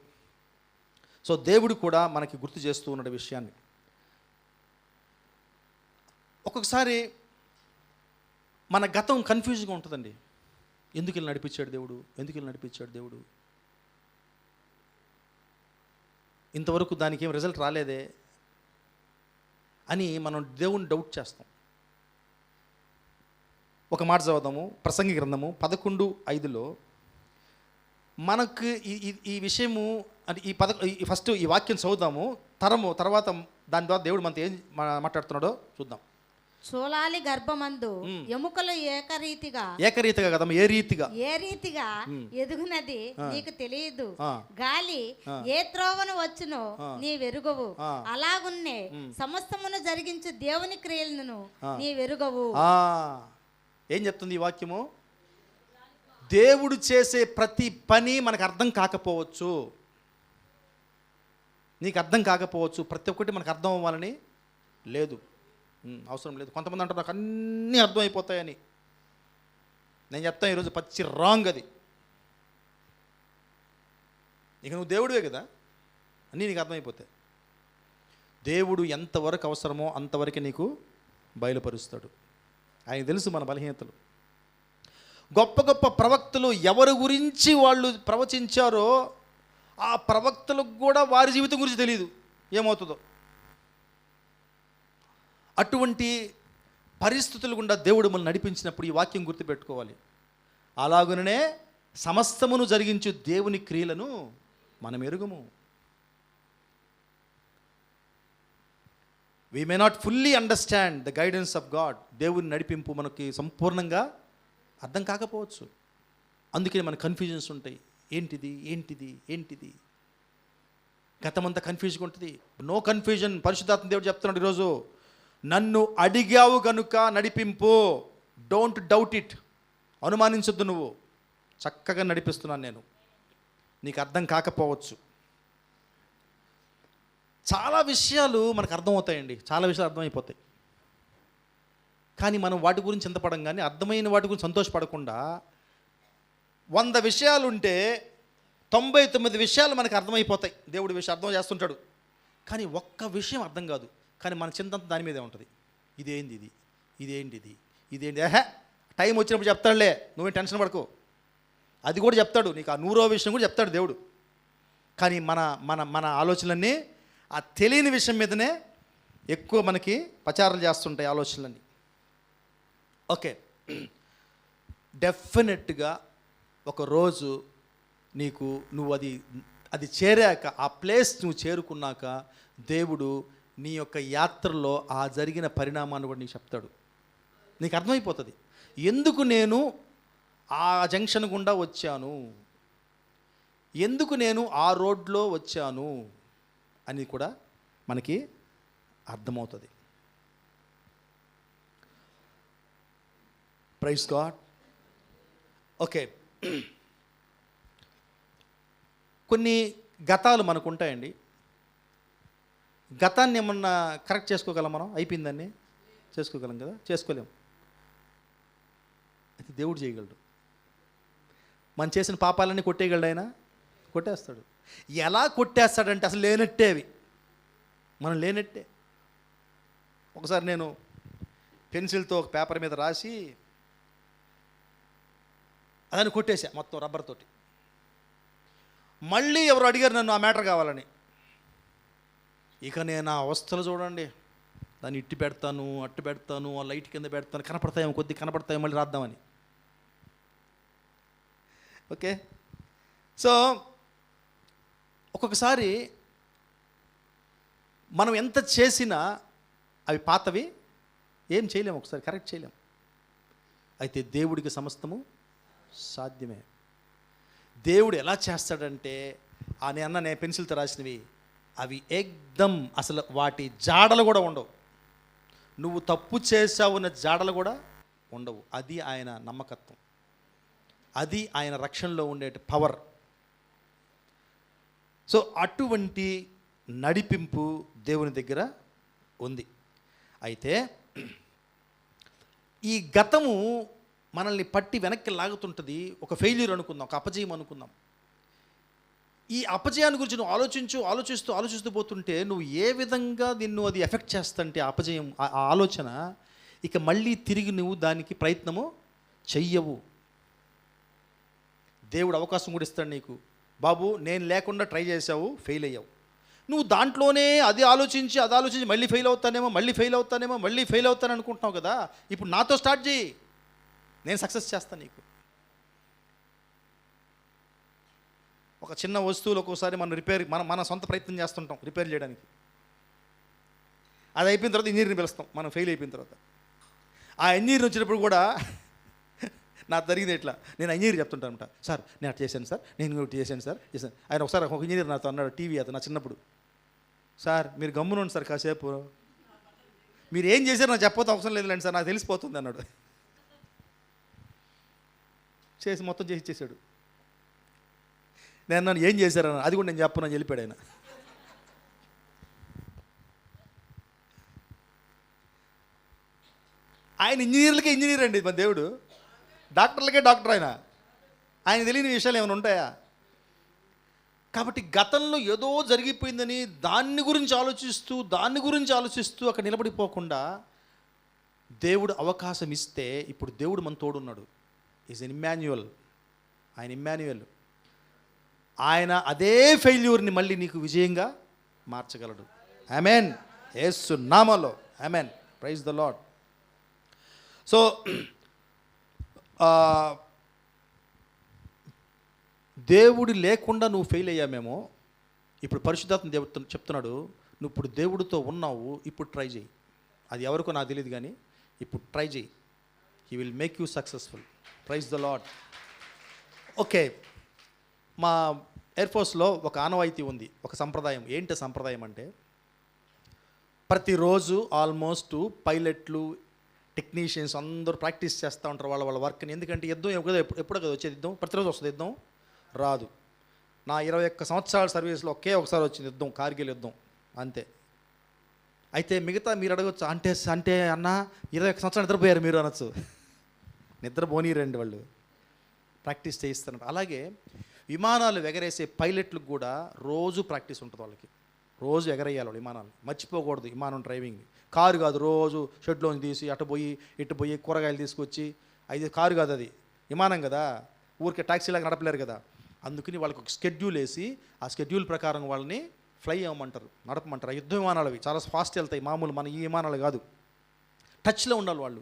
సో దేవుడు కూడా మనకి గుర్తు చేస్తూ ఉన్న విషయాన్ని. ఒక్కొక్కసారి మన గతం కన్ఫ్యూజ్గా ఉంటుందండి. ఎందుకు ఇలా నడిపించాడు దేవుడు, ఇంతవరకు దానికి ఏం రిజల్ట్ రాలేదే అని మనం దేవుని డౌట్ చేస్తాం. ఒక మాట చదువుదాము, ప్రసంగి గ్రంథము 11:5. మనకు ఈ విషయము అంటే ఈ ఫస్ట్ ఈ వాక్యం చదువుదాము, తర్వాత దాని ద్వారా దేవుడు మనతో ఏం మాట్లాడుతున్నాడో చూద్దాం. చూలాలి గర్భమందు ఎముకలు ఏకరీతిగా కదమ్మా, ఏ రీతిగా ఎదుగునది నీకు తెలియదు, గాలి ఏ త్రోవను వచ్చునో నీ వెరుగవు, అలాగున్నే సమస్తమును జరిగించు దేవుని క్రియలను నీ వెరుగవు. ఏం చెప్తుంది ఈ వాక్యము? దేవుడు చేసే ప్రతి పని మనకు అర్థం కాకపోవచ్చు, నీకు అర్థం కాకపోవచ్చు, ప్రతి ఒక్కటి మనకు అర్థం అవ్వాలని లేదు, అవసరం లేదు. కొంతమంది అంటారు నాకు అన్నీ అర్థమైపోతాయని. నేను చెప్తాను ఈరోజు పచ్చి రాంగ్ అది. ఇక నువ్వు దేవుడివే కదా, అన్నీ నీకు అర్థమైపోతాయి. దేవుడు ఎంతవరకు అవసరమో అంతవరకు నీకు బయలుపరుస్తాడు. ఆయన తెలుసు మన బలహీనతలు. గొప్ప గొప్ప ప్రవక్తలు ఎవరి గురించి వాళ్ళు ప్రవచించారో ఆ ప్రవక్తలకు కూడా వారి జీవితం గురించి తెలియదు, ఏమవుతుందో. అటువంటి పరిస్థితులు గుండా దేవుడు మనల్ని నడిపించినప్పుడు ఈ వాక్యం గుర్తుపెట్టుకోవాలి. అలాగుననే సమస్తమును జరిగించు దేవుని క్రియలను మనం ఎరుగుము. We may not fully understand the guidance of God. దేవుని నడిపింపు మనకి సంపూర్ణంగా అర్థం కాకపోవచ్చు. అందుకని మన కన్ఫ్యూజన్స్ ఉంటాయి. ఏంటిది గతమంతా కన్ఫ్యూజ్గా ఉంటుంది. No confusion. పరిశుద్ధాత్మ దేవుడు చెప్తున్నాడు ఈరోజు, నన్ను అడిగావు గనుక నడిపింపు, డోంట్ డౌట్ ఇట్. అనుమానించొద్దు, నువ్వు చక్కగా నడిపిస్తున్నాను నేను. నీకు అర్థం కాకపోవచ్చు. చాలా విషయాలు మనకు అర్థమవుతాయండి, చాలా విషయాలు అర్థమైపోతాయి. కానీ మనం వాటి గురించి చింతపడం, కానీ అర్థమైన వాటి గురించి సంతోషపడకుండా 100 విషయాలు ఉంటే 99 విషయాలు మనకు అర్థమైపోతాయి. దేవుడి విషయం అర్థం చేస్తుంటాడు, కానీ ఒక్క విషయం అర్థం కాదు. కానీ మన చింతంతా దాని మీదే ఉంటుంది. ఇదేంటిది టైం వచ్చినప్పుడు చెప్తాడులే, నువ్వేం టెన్షన్ పడకు. అది కూడా చెప్తాడు నీకు, ఆ 100వ విషయం కూడా చెప్తాడు దేవుడు. కానీ మన మన మన ఆలోచనలన్నీ ఆ తెలియని విషయం మీదనే ఎక్కువ మనకి ప్రచారం చేస్తుంటాయి ఆలోచనలన్నీ. ఓకే, డెఫినెట్గా ఒకరోజు నువ్వు అది చేరాక, ఆ ప్లేస్ నువ్వు చేరుకున్నాక దేవుడు నీ యొక్క యాత్రలో ఆ జరిగిన పరిణామాన్ని కూడా నీకు చెప్తాడు. నీకు అర్థమైపోతుంది ఎందుకు నేను ఆ జంక్షన్ గుండా వచ్చాను, ఎందుకు నేను ఆ రోడ్లో వచ్చాను అని కూడా మనకి అర్థమవుతుంది. Praise God. ఓకే, కొన్ని గతాలు మనకు ఉంటాయండి. గతాన్ని ఏమన్నా కరెక్ట్ చేసుకోగలం మనం? అయిపోయిందాన్ని చేసుకోగలం కదా? చేసుకోలేం. అయితే దేవుడు చేయగలడు. మనం చేసిన పాపాలన్నీ కొట్టేయగలడు ఆయన, కొట్టేస్తాడు. ఎలా కొట్టేస్తాడంటే అసలు లేనట్టే అవి, మనం లేనట్టే. ఒకసారి నేను పెన్సిల్తో ఒక పేపర్ మీద రాసి అదని కొట్టేశా మొత్తం రబ్బర్ తోటి. మళ్ళీ ఎవరు అడిగారు నన్ను ఆ మ్యాటర్ కావాలని. ఇక నేను ఆ అవస్థలు చూడండి, దాన్ని ఇట్టి పెడతాను, అట్టు పెడతాను, ఆ లైట్ కింద పెడతాను, కనపడతాయేమో, కొద్ది కనపడతాయేమో, మళ్ళీ రాద్దామని. ఓకే, సో ఒక్కొక్కసారి మనం ఎంత చేసినా అవి పాతవి, ఏం చేయలేము, ఒకసారి కరెక్ట్ చేయలేము. అయితే దేవుడికి సమస్తము సాధ్యమే. దేవుడు ఎలా చేస్తాడంటే నేను పెన్సిల్తో రాసినవి అవి ఏకదమ్ అసలు వాటి జాడలు కూడా ఉండవు, నువ్వు తప్పు చేసావున్న జాడలు కూడా ఉండవు. అది ఆయన నమ్మకత్వం, అది ఆయన రక్షణలో ఉండే పవర్. సో అటువంటి నడిపింపు దేవుని దగ్గర ఉంది. అయితే ఈ గతము మనల్ని పట్టి వెనక్కి లాగుతుంటుంది. ఒక ఫెయిల్యూర్ అనుకుందాం, ఒక అపజయం అనుకుందాం. ఈ అపజయాన్ని గురించి నువ్వు ఆలోచిస్తూ పోతుంటే నువ్వు ఏ విధంగా నిన్ను అది ఎఫెక్ట్ చేస్తుంటే అపజయం, ఆ ఆలోచన, ఇక మళ్ళీ తిరిగి నువ్వు దానికి ప్రయత్నము చెయ్యవు. దేవుడు అవకాశం కూడా ఇస్తాడు నీకు. బాబు నేను లేకుండా ట్రై చేసావు, ఫెయిల్ అయ్యావు, నువ్వు దాంట్లోనే అది ఆలోచించి మళ్ళీ ఫెయిల్ అవుతాను అనుకుంటున్నావు కదా. ఇప్పుడు నాతో స్టార్ట్ చేయి, నేను సక్సెస్ చేస్తాను నీకు. ఒక చిన్న వస్తువులు ఒక్కోసారి మన సొంత ప్రయత్నం చేస్తుంటాం రిపేర్ చేయడానికి. అది అయిపోయిన తర్వాత ఇంజనీర్ని పిలుస్తాం, మనం ఫెయిల్ అయిపోయిన తర్వాత. ఆ ఇంజనీర్ వచ్చినప్పుడు కూడా నాకు జరిగింది ఇట్లా, నేను ఇంజనీర్ చెప్తుంటాను అనమాట. సార్ నేను అట్లా చేశాను సార్, నేను ఒకటి చేశాను సార్. ఆయన ఒకసారి ఒక ఇంజనీర్ నాతో అన్నాడు, టీవీ అతను, నా చిన్నప్పుడు, సార్ మీరు గమ్మునుండి సార్ కాసేపు, మీరు ఏం చేశారు నాకు చెప్పొద్దు అవసరం లేదులేండి సార్, నాకు తెలిసిపోతుంది అన్నాడు. మొత్తం చేసి ఇచ్చేసాడు. నేను నన్ను ఏం చేశారన్న, అది కూడా నేను చెప్పను, వెళ్ళిపోయాడు ఆయన. ఆయన ఇంజనీర్లకే ఇంజనీర్ అండి మన దేవుడు, డాక్టర్లకే డాక్టర్ ఆయన తెలియని విషయాలు ఏమైనా ఉంటాయా? కాబట్టి గతంలో ఏదో జరిగిపోయిందని దాన్ని గురించి ఆలోచిస్తూ అక్కడ నిలబడిపోకుండా దేవుడు అవకాశం ఇస్తే, ఇప్పుడు దేవుడు మన తోడున్నాడు. ఈజ్ ఎన్ ఇమ్మాన్యుయల్, ఆయన ఇమ్మాన్యుయల్. ఆయన అదే ఫెయిల్యూర్ని మళ్ళీ నీకు విజయంగా మార్చగలడు. ఆమెన్, యేసు నామములో amen, praise the lord. So దేవుడు లేకుండా నువ్వు ఫెయిల్ అయ్యామేమో, ఇప్పుడు పరిశుద్ధాత్మ దేవుడు చెప్తున్నాడు, నువ్వు ఇప్పుడు దేవుడితో ఉన్నావు, ఇప్పుడు ట్రై చేయి. అది ఎవరికో నాకు తెలియదు కానీ ఇప్పుడు ట్రై చేయి, he will make you successful. Praise the lord. Okay, మా ఎయిర్ ఫోర్స్లో ఒక ఆనవాయితీ ఉంది, ఒక సంప్రదాయం. ఏంటి సంప్రదాయం అంటే, ప్రతిరోజు ఆల్మోస్ట్ పైలట్లు, టెక్నీషియన్స్ అందరూ ప్రాక్టీస్ చేస్తూ ఉంటారు వాళ్ళ వర్క్ని. ఎందుకంటే యుద్ధం ఎప్పుడో కదా వచ్చేది, యుద్ధం ప్రతిరోజు వస్తుంది, యుద్ధం రాదు. నా 21 సంవత్సరాల సర్వీస్లో ఒకే ఒకసారి వచ్చింది యుద్ధం, కార్గిల్ యుద్ధం, అంతే. అయితే మిగతా మీరు అడగచ్చు, అంటే అన్న 21 సంవత్సరాలు నిద్రపోయారు మీరు అనొచ్చు. నిద్రపోనీరండి, వాళ్ళు ప్రాక్టీస్ చేయిస్తున్నారు. అలాగే విమానాలు ఎగరేసే పైలట్లకు కూడా రోజు ప్రాక్టీస్ ఉంటుంది వాళ్ళకి, రోజు ఎగరేయాలి వాళ్ళు విమానాలు, మర్చిపోకూడదు విమానం డ్రైవింగ్. కారు కాదు, రోజు షెడ్లోంచి తీసి ఇటు పోయి కూరగాయలు తీసుకొచ్చి, అయితే కారు కాదు, అది విమానం కదా, ఊరికే ట్యాక్సీలాగా నడపలేరు కదా. అందుకని వాళ్ళకి ఒక షెడ్యూల్ వేసి ఆ షెడ్యూల్ ప్రకారం వాళ్ళని ఫ్లై అవ్వమంటారు, నడపమంటారు. యుద్ధ విమానాలు అవి చాలా ఫాస్ట్ వెళ్తాయి, మామూలు మన ఈ విమానాలు కాదు. టచ్లో ఉండాలి వాళ్ళు.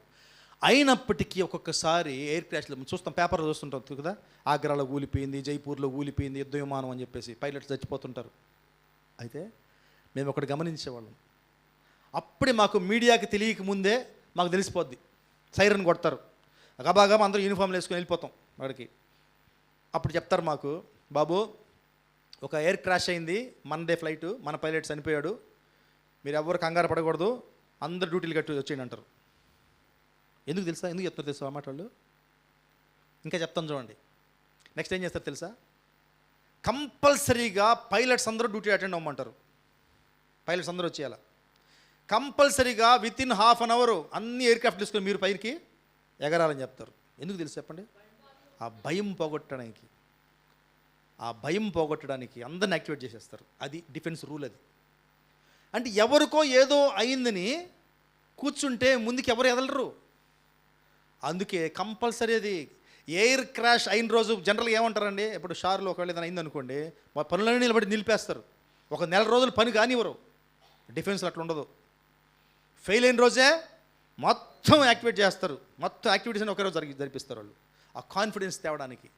అయినప్పటికీ ఒక్కొక్కసారి ఎయిర్ క్రాష్లో చూస్తాం, పేపర్లో చూస్తుంటాం కదా, ఆగ్రాలో కూలిపోయింది, జైపూర్లో కూలిపోయింది యుద్ధ విమానం అని చెప్పేసి పైలట్స్ చచ్చిపోతుంటారు. అయితే మేము ఒకటి గమనించేవాళ్ళం, అప్పుడే మాకు మీడియాకి తెలియక ముందే మాకు తెలిసిపోద్ది, సైరన్ కొడతారు, గబాగా అందరూ యూనిఫామ్లు వేసుకొని వెళ్ళిపోతాం వాడికి. అప్పుడు చెప్తారు మాకు, బాబు ఒక ఎయిర్ క్రాష్ అయింది, మనదే ఫ్లైటు, మన పైలట్ చనిపోయాడు, మీరు ఎవరు కంగారు పడకూడదు, అందరు డ్యూటీలు కట్టి వచ్చేయండి అంటారు. ఎందుకు చెప్తారు తెలుసా ఆ మాట వాళ్ళు? ఇంకా చెప్తాను చూడండి. నెక్స్ట్ ఏం చేస్తారు తెలుసా? కంపల్సరీగా పైలట్స్ అందరూ డ్యూటీ అటెండ్ అవ్వమంటారు. పైలట్స్ అందరూ వచ్చేయాలి కంపల్సరీగా, within half an hour అన్ని ఎయిర్క్రాఫ్ట్ తీసుకొని మీరు పైకి ఎగరాలని చెప్తారు. ఎందుకు తెలుసు చెప్పండి? ఆ భయం పోగొట్టడానికి. ఆ భయం పోగొట్టడానికి అందరిని యాక్టివేట్ చేసేస్తారు. అది డిఫెన్స్ రూల్. అది అంటే ఎవరికో ఏదో అయిందని కూర్చుంటే ముందుకు ఎవరు ఎదలరు. అందుకే కంపల్సరీ అది ఎయిర్ క్రాష్ అయిన రోజు జనరల్గా ఏమంటారండి, ఇప్పుడు షార్లో ఒకవేళ ఏదైనా అయిందనుకోండి, మా పనులన్నీ నిలిపేస్తారు. ఒక నెల రోజులు పని కానివ్వరు. డిఫెన్స్లో అట్లా ఉండదు. ఫెయిల్ అయిన రోజే మొత్తం యాక్టివేట్ చేస్తారు. మొత్తం యాక్టివిటీస్ అని ఒకే రోజు జరిపిస్తారు వాళ్ళు. ఆ కాన్ఫిడెన్స్ తేవడానికి,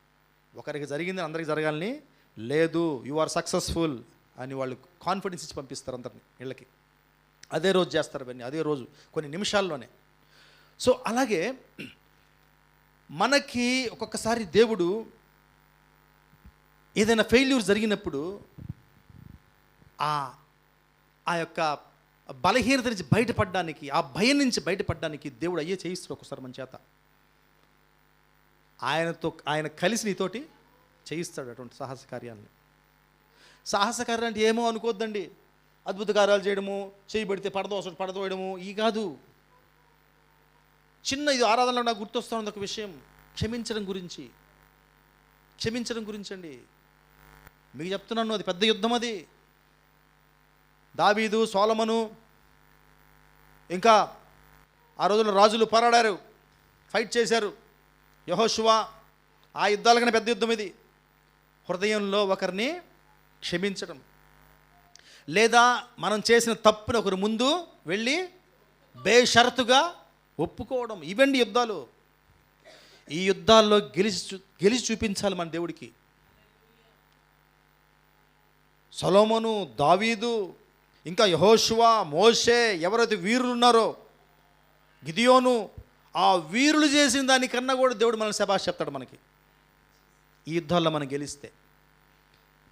ఒకరికి జరిగిందని అందరికి జరగాలని లేదు, యు ఆర్ సక్సెస్ఫుల్ అని వాళ్ళు కాన్ఫిడెన్స్ ఇచ్చి పంపిస్తారు అందరిని వీళ్ళకి. అదే రోజు చేస్తారు అవన్నీ, అదే రోజు కొన్ని నిమిషాల్లోనే. సో అలాగే మనకి ఒక్కొక్కసారి దేవుడు ఏదైనా ఫెయిల్యూర్ జరిగినప్పుడు ఆ యొక్క బలహీనత నుంచి బయటపడడానికి, ఆ భయం నుంచి బయటపడడానికి దేవుడు అయ్యే చేయిస్తాడు ఒకసారి మన చేత. ఆయన కలిసి నీతోటి చేయిస్తాడు అటువంటి సాహస కార్యాలని. సాహస కార్యాలు అంటే ఏమో అనుకోద్దండి, అద్భుత కార్యాలు చేయడము, చేయబడితే పడదోయడము ఈ కాదు. చిన్న ఇది ఆరాధనలో నాకు గుర్తొస్తా ఉంది ఒక విషయం, క్షమించడం గురించి అండి. మీకు చెప్తున్నాను, అది పెద్ద యుద్ధం. అది దావీదు, సొలొమోను, ఇంకా ఆ రోజుల్లో రాజులు పోరాడారు, ఫైట్ చేశారు. యెహోషువ, ఆ యుద్ధాల కన్నా పెద్ద యుద్ధం ఇది. హృదయంలో ఒకరిని క్షమించడం, లేదా మనం చేసిన తప్పుని ఒకరి ముందు వెళ్ళి బేషరతుగా ఒప్పుకోవడం, ఇవండి యుద్ధాలు. ఈ యుద్ధాల్లో గెలిచి చూపించాలి మన దేవుడికి. సొలొమోను, దావీదు, ఇంకా యెహోషువ, మోషే, ఎవరైతే వీరులు ఉన్నారో, గిదియోను, ఆ వీరులు చేసిన దానికన్నా కూడా దేవుడు మనల్ని శబాష్ చెప్తాడు మనకి. ఈ యుద్ధాల్లో మనం గెలిస్తే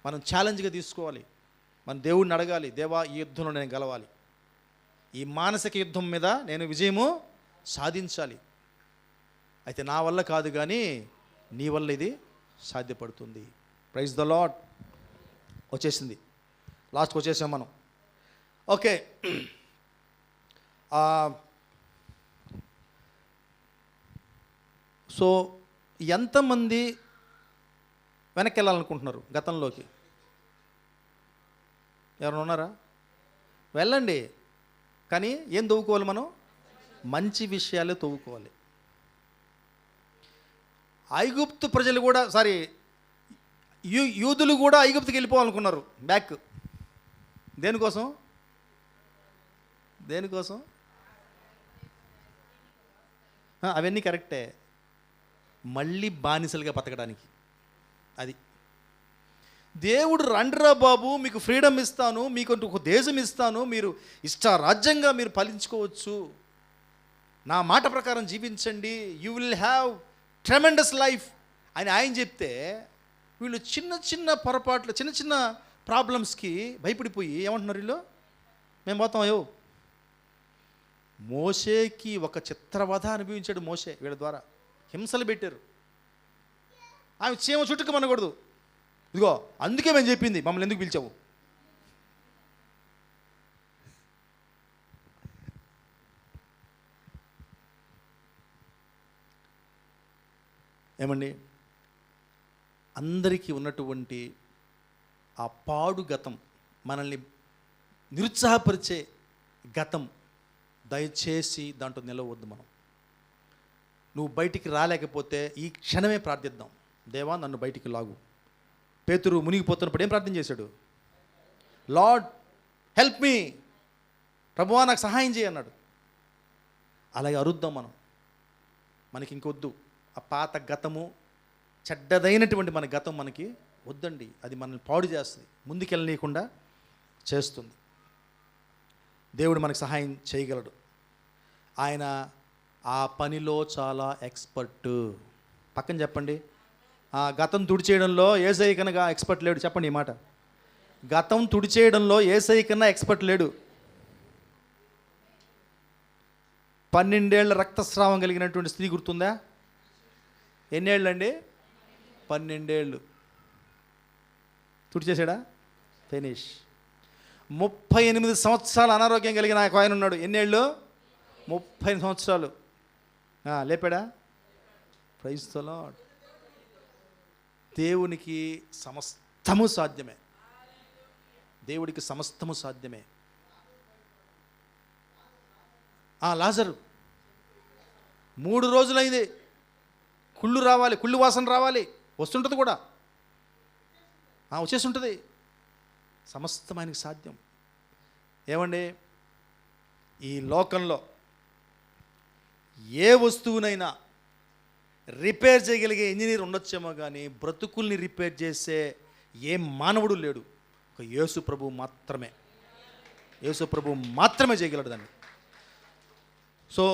మనం ఛాలెంజ్గా తీసుకోవాలి. మన దేవుడిని అడగాలి, దేవా ఈ యుద్ధంలో నేను గెలవాలి, ఈ మానసిక యుద్ధం మీద నేను విజయము సాధించాలి. అయితే నా వల్ల కాదు కానీ నీ వల్ల ఇది సాధ్యపడుతుంది. Praise the lord. వచ్చేసింది, లాస్ట్కి వచ్చేసాం మనం. ఓకే, సో ఎంతమంది వెనక్కి వెళ్ళాలనుకుంటున్నారు గతంలోకి? ఎవరైనా ఉన్నారా? వెళ్ళండి, కానీ ఏం తవ్వుకోవాలి మనం? మంచి విషయాలే తవ్వుకోవాలి. ఐగుప్తు ప్రజలు కూడా యూదులు కూడా ఐగుప్తుకి వెళ్ళిపోవాలనుకున్నారు బ్యాక్. దేనికోసం? అవన్నీ కరెక్టే, మళ్ళీ బానిసలుగా బతకడానికి. అది దేవుడు, రండిరా బాబు, మీకు ఫ్రీడమ్ ఇస్తాను, మీకు ఒక దేశం ఇస్తాను, మీరు రాజ్యంగా మీరు పాలించుకోవచ్చు, నా మాట ప్రకారం జీవించండి, you will have tremendous life అని ఆయన చెప్తే, వీళ్ళు చిన్న చిన్న పొరపాట్లు, చిన్న చిన్న ప్రాబ్లమ్స్కి భయపడిపోయి ఏమంటున్నారు వీళ్ళు, మేము పోతాం. అయ్యో, మోషేకి ఒక చిత్రవధ అనుభవించాడు మోషే. వీళ్ళ ద్వారా హింసలు పెట్టారు. ఆమె చీమ చుట్టుకు మనకూడదు, ఇదిగో అందుకే మేము చెప్పింది, మమ్మల్ని ఎందుకు పిలిచావు? ఏమండి, అందరికీ ఉన్నటువంటి ఆ పాడు గతం, మనల్ని నిరుత్సాహపరిచే గతం, దయచేసి దాంట్లో నిలవద్దు. నువ్వు బయటికి రాలేకపోతే ఈ క్షణమే ప్రార్థిద్దాం, దేవా నన్ను బయటికి లాగు. పేతురు మునిగిపోతున్నప్పుడు ఏం ప్రార్థన చేశాడు? లార్డ్ హెల్ప్ మీ, ప్రభువా నాకు సహాయం చేయి అన్నాడు. అలాగే అరుద్దాం మనం. మనకి ఇంకొద్దు ఆ పాత గతము, చెడ్డదైనటువంటి మన గతం మనకి వద్దండి. అది మనల్ని పాడు చేస్తుంది, ముందుకెళ్ళనీయకుండా చేస్తుంది. దేవుడు మనకు సహాయం చేయగలడు. ఆయన ఆ పనిలో చాలా ఎక్స్పర్ట్. పక్కన చెప్పండి, ఆ గతం తుడిచేయడంలో యేసయ్య కన్నా ఎక్స్పర్ట్ లేడు. చెప్పండి ఈ మాట. గతం తుడిచేయడంలో యేసయ్య కన్నా ఎక్స్పర్ట్ లేడు. 12 ఏళ్ల రక్తస్రావం కలిగినటువంటి స్త్రీ గుర్తుందా? ఎన్ని ఏళ్ళు అండి? 12 ఏళ్ళు. తుడిచేసాడా? ఫినిష్. 38 సంవత్సరాలు అనారోగ్యం కలిగిన ఆయన ఉన్నాడు. ఎన్నేళ్ళు? 30 సంవత్సరాలు. లేపాడా? Praise the Lord. దేవునికి సమస్త సమస్తము సాధ్యమే. దేవుడికి సమస్తము సాధ్యమే. లాజరు 3 రోజులైంది, కుళ్ళు రావాలి, కుళ్ళు వాసన రావాలి, వస్తుంటుంది కూడా, వచ్చేసి ఉంటుంది. సమస్తం ఆయనకి సాధ్యం. ఏమండి, ఈ లోకంలో ఏ వస్తువునైనా రిపేర్ చేయగలిగే ఇంజనీర్ ఉండొచ్చేమో కానీ బ్రతుకుల్ని రిపేర్ చేసే ఏ మానవుడు లేడు. ఒక యేసు ప్రభువు మాత్రమే, యేసు ప్రభువు మాత్రమే చేయగలడు దాన్ని. సో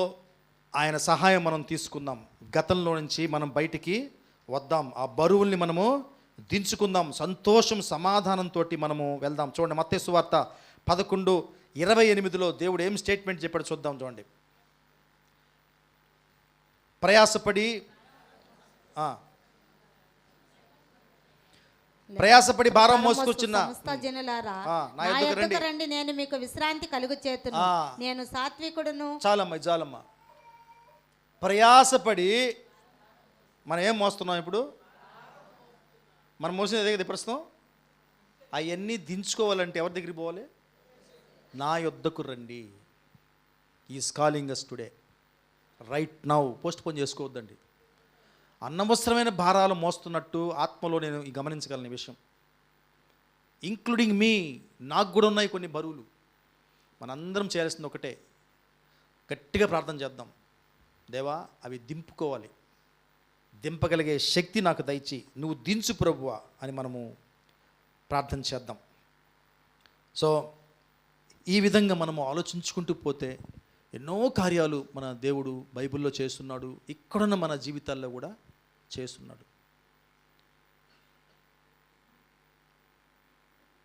ఆయన సహాయం మనం తీసుకుందాం. గతంలో నుంచి మనం బయటికి వద్దాం, ఆ బరువుల్ని మనము దించుకుందాం, సంతోషం సమాధానంతో మనము వెళ్దాం. చూడండి, మత్తయి సువార్త 11:28 దేవుడు ఏం స్టేట్మెంట్ చెప్పాడు చూద్దాం. చూడండి, ప్రయాసపడి భారం మోసుకొచ్చిన సమస్త జనులారా, నా యొద్దకు రండి, నేను మీకు విశ్రాంతి కలుగు చేతును. నేను సాత్వికుడును. చాలమ్మ. ప్రయాసపడి మనం ఏం మోస్తున్నాం? ఇప్పుడు మనం మోసిన దగ్గర ప్రస్తుతం అవన్నీ దించుకోవాలంటే ఎవరి దగ్గరికి పోవాలి? నా యొద్దకు రండి. Is calling us today, right now. Postpone చేసుకోవద్దండి. అనవసరమైన భారాలు మోస్తున్నట్టు ఆత్మలో నేను గమనించగలను ఈ విషయం. ఇంక్లూడింగ్ మీ, నాకు కూడా ఉన్నాయి కొన్ని బరువులు. మనందరం చేయాల్సింది ఒకటే, గట్టిగా ప్రార్థన చేద్దాం. దేవా, అవి దింపుకోవాలి, దింపగలిగే శక్తి నాకు దయచి, నువ్వు దించు ప్రభువా అని మనము ప్రార్థన చేద్దాం. సో ఈ విధంగా మనము ఆలోచించుకుంటూ పోతే ఎన్నో కార్యాలు మన దేవుడు బైబిల్లో చేస్తున్నాడు, ఇక్కడున్న మన జీవితాల్లో కూడా చేస్తున్నాడు.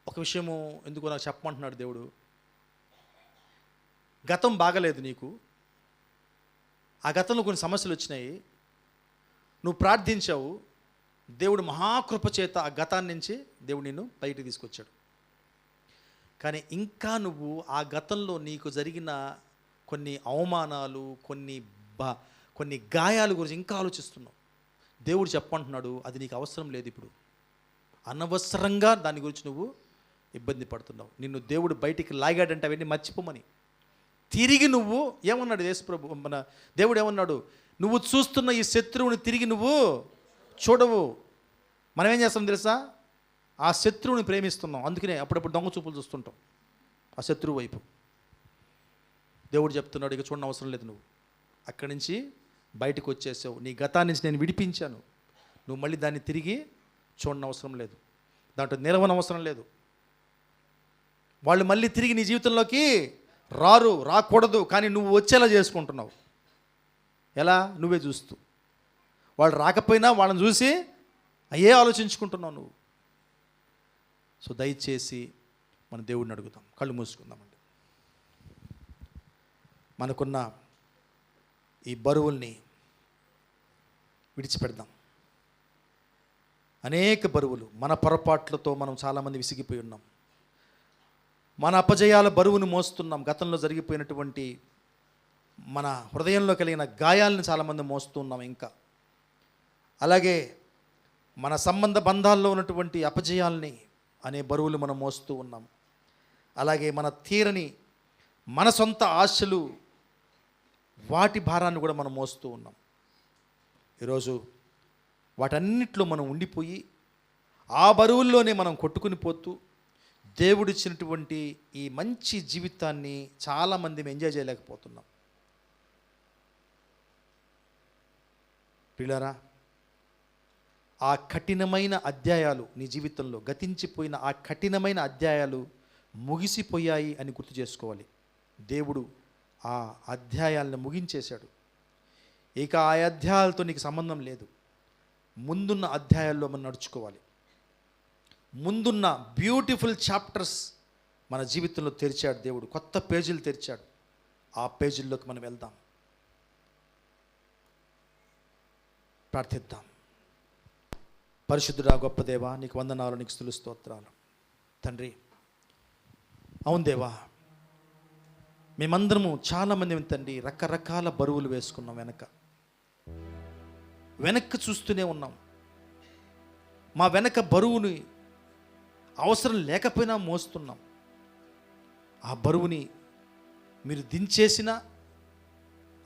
ఒక విషయము ఎందుకు నాకు చెప్పమంటున్నాడు దేవుడు. గతం బాగలేదు నీకు, ఆ గతంలో కొన్ని సమస్యలు వచ్చినాయి, నువ్వు ప్రార్థించావు, దేవుడు మహాకృప చేత ఆ గతాన్ని నుంచి దేవుడు నిన్ను బయటికి తీసుకొచ్చాడు. కానీ ఇంకా నువ్వు ఆ గతంలో నీకు జరిగిన కొన్ని అవమానాలు, కొన్ని గాయాల గురించి ఇంకా ఆలోచిస్తున్నావు. దేవుడు చెప్పంటున్నాడు, అది నీకు అవసరం లేదు. ఇప్పుడు అనవసరంగా దాని గురించి నువ్వు ఇబ్బంది పడుతున్నావు. నిన్ను దేవుడు బయటికి లాగాడంటే అవన్నీ మర్చిపోమని. తిరిగి నువ్వు ఏమన్నాడు యేసుప్రభు, మన దేవుడు ఏమన్నాడు? నువ్వు చూస్తున్న ఈ శత్రువుని తిరిగి నువ్వు చూడవు. మనం ఏం చేస్తాం తెలుసా? ఆ శత్రువుని ప్రేమిస్తున్నాం. అందుకనే అప్పుడప్పుడు దొంగ చూపులు చూస్తుంటాం ఆ శత్రువు వైపు. దేవుడు చెప్తున్నాడు, ఇక చూడని అవసరం లేదు, నువ్వు అక్కడి నుంచి బయటకు వచ్చేసావు, నీ గతాన్ని నుంచి నేను విడిపించాను, నువ్వు మళ్ళీ దాన్ని తిరిగి చూడని అవసరం లేదు, దాంట్లో నిలవని అవసరం లేదు. వాళ్ళు మళ్ళీ తిరిగి నీ జీవితంలోకి రాకూడదు, కానీ నువ్వు వచ్చేలా చేసుకుంటున్నావు. ఎలా? నువ్వే చూస్తూ. వాళ్ళు రాకపోయినా వాళ్ళని చూసి అయ్యే ఆలోచించుకుంటున్నావు నువ్వు. సో దయచేసి మన దేవుడిని అడుగుదాం, కళ్ళు మూసుకుందామండి. మనకున్న ఈ బరువుల్ని విడిచిపెడదాం. అనేక బరువులు, మన పొరపాట్లతో మనం చాలామంది విసిగిపోయి ఉన్నాం. మన అపజయాల బరువును మోస్తున్నాం. గతంలో జరిగిపోయినటువంటి మన హృదయంలో కలిగిన గాయాలను చాలామంది మోస్తున్నాం. ఇంకా అలాగే మన సంబంధ బంధాల్లో ఉన్నటువంటి అపజయాల్ని అనే బరువులు మనం మోస్తూ ఉన్నాం. అలాగే మన తీరని మన సొంత ఆశలు, వాటి భారాన్ని కూడా మనం మోస్తూ ఉన్నాం. ఈరోజు వాటన్నిటిలో మనం ఉండిపోయి ఆ బరువుల్లోనే మనం కొట్టుకుని పోతూ దేవుడిచ్చినటువంటి ఈ మంచి జీవితాన్ని చాలామంది ఎంజాయ్ చేయలేకపోతున్నాం. పిల్లరా, ఆ కఠినమైన అధ్యాయాలు నీ జీవితంలో గతించిపోయిన ఆ కఠినమైన అధ్యాయాలు ముగిసిపోయాయి అని గుర్తు చేసుకోవాలి. దేవుడు ఆ అధ్యాయాలను ముగించేశాడు. ఇక ఆ అధ్యాయాలతో నీకు సంబంధం లేదు. ముందున్న అధ్యాయాల్లో మనం నడుచుకోవాలి. ముందున్న బ్యూటిఫుల్ చాప్టర్స్ మన జీవితంలో తెరిచాడు దేవుడు. కొత్త పేజీలు తెరిచాడు. ఆ పేజీల్లోకి మనం వెళ్దాం. ప్రార్థిద్దాం. పరిశుద్ధుడా, గొప్ప దేవా, నీకు వందనాలు, నీకు స్తుతులు, స్తోత్రాలు తండ్రి. అవును దేవా, మేమందరము చాలామంది తండ్రి రకరకాల బరువులు వేసుకున్నాం. వెనక్కి చూస్తూనే ఉన్నాం. మా వెనక బరువుని అవసరం లేకపోయినా మోస్తున్నాం. ఆ బరువుని మీరు దించేసినా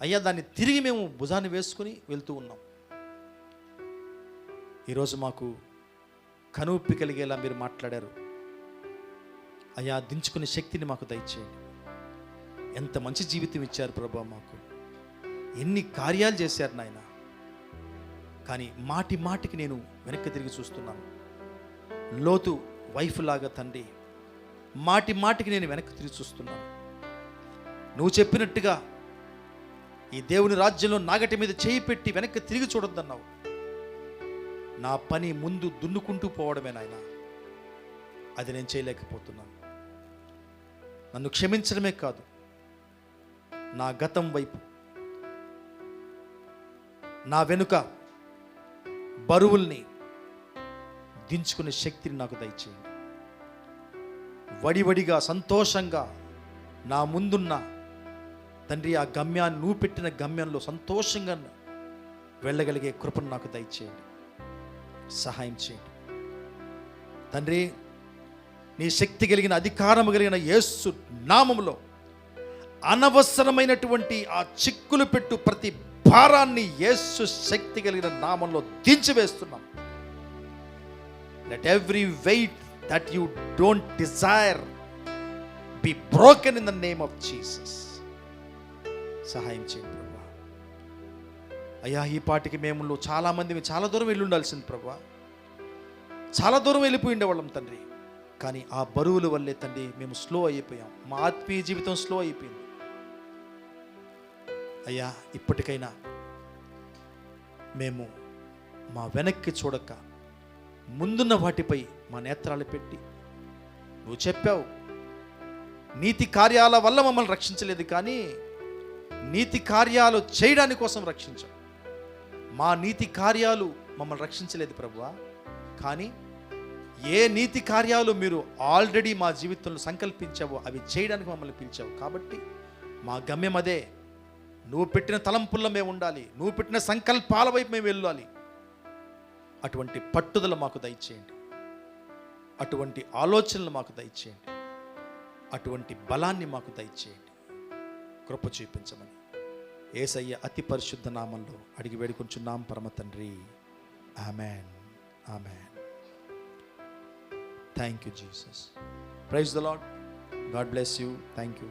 అయ్యా దాన్ని తిరిగి మేము భుజాన్ని వేసుకుని వెళ్తూ ఉన్నాం. ఈరోజు మాకు కనువిప్పి కలిగేలా మీరు మాట్లాడారు అయ్యా. దించుకునే శక్తిని మాకు దయచేయండి. ఎంత మంచి జీవితం ఇచ్చారు ప్రభా, మాకు ఎన్ని కార్యాలు చేశారు నాయన. కానీ మాటి మాటికి నేను వెనక్కి తిరిగి చూస్తున్నాను. లోతు వైఫ్ లాగా తండ్రి, మాటి మాటికి నేను వెనక్కి తిరిగి చూస్తున్నాను. నువ్వు చెప్పినట్టుగా ఈ దేవుని రాజ్యంలో నాగటి మీద చేయి పెట్టి వెనక్కి తిరిగి చూడొద్దన్నావు. నా పని ముందు దున్నుకుంటూ పోవడమే నాయన. అది నేను చేయలేకపోతున్నాను. నన్ను క్షమించడమే కాదు, నా గతం వైపు, నా వెనుక బరువుల్ని దించుకునే శక్తిని నాకు దయచేయండి. వడివడిగా సంతోషంగా నా ముందున్న తండ్రి ఆ గమ్యాన్ని, నువ్వు పెట్టిన గమ్యంలో సంతోషంగా వెళ్ళగలిగే కృపను నాకు దయచేయండి. సహాయం చేయండి తండ్రి. నీ శక్తి కలిగిన, అధికారము కలిగిన యేసు నామములో అనవసరమైనటువంటి ఆ చిక్కులు పెట్టు ప్రతి భారాన్ని యేసు శక్తి కలిగిన నామంలో దించివేస్తున్నాం. Let every weight that you don't desire be broken in the name of Jesus. సహాయం చేయండి ప్రభా. అయ్యా, ఈ పాటికి మేము చాలామంది చాలా దూరం వెళ్ళి ఉండాల్సింది ప్రభా. చాలా దూరం వెళ్ళిపోయి ఉండేవాళ్ళం తండ్రి. కానీ ఆ బరువుల వల్లే తండ్రి మేము స్లో అయిపోయాం. మా ఆత్మీయ జీవితం స్లో అయిపోయింది. అయ్యా, ఇప్పటికైనా మేము మా వెనక్కి చూడక ముందున్న వాటిపై మా నేత్రాలు పెట్టి, నువ్వు చెప్పావు నీతి కార్యాల వల్ల మమ్మల్ని రక్షించలేదు, కానీ నీతి కార్యాలు చేయడానికి కోసం రక్షించావు. మా నీతి కార్యాలు మమ్మల్ని రక్షించలేదు ప్రభువా. కానీ ఏ నీతి కార్యాలు మీరు ఆల్రెడీ మా జీవితంలో సంకల్పించావో అవి చేయడానికి మమ్మల్ని పిలిచావు. కాబట్టి మా గమ్యం అదే. నువ్వు పెట్టిన తలంపుల్లో మేము ఉండాలి. నువ్వు పెట్టిన సంకల్పాల వైపు మేము వెళ్ళాలి. అటువంటి పట్టుదల మాకు దయచేయండి. అటువంటి ఆలోచనలు మాకు దయచేయండి. అటువంటి బలాన్ని మాకు దయచేయండి. కృప చూపించమని యేసయ్య అతి పరిశుద్ధ నామంలో అడిగి వేడుకొంచున్నాం పరమ తండ్రి. Amen, amen. Thank you Jesus. Praise the lord. God bless you. Thank you.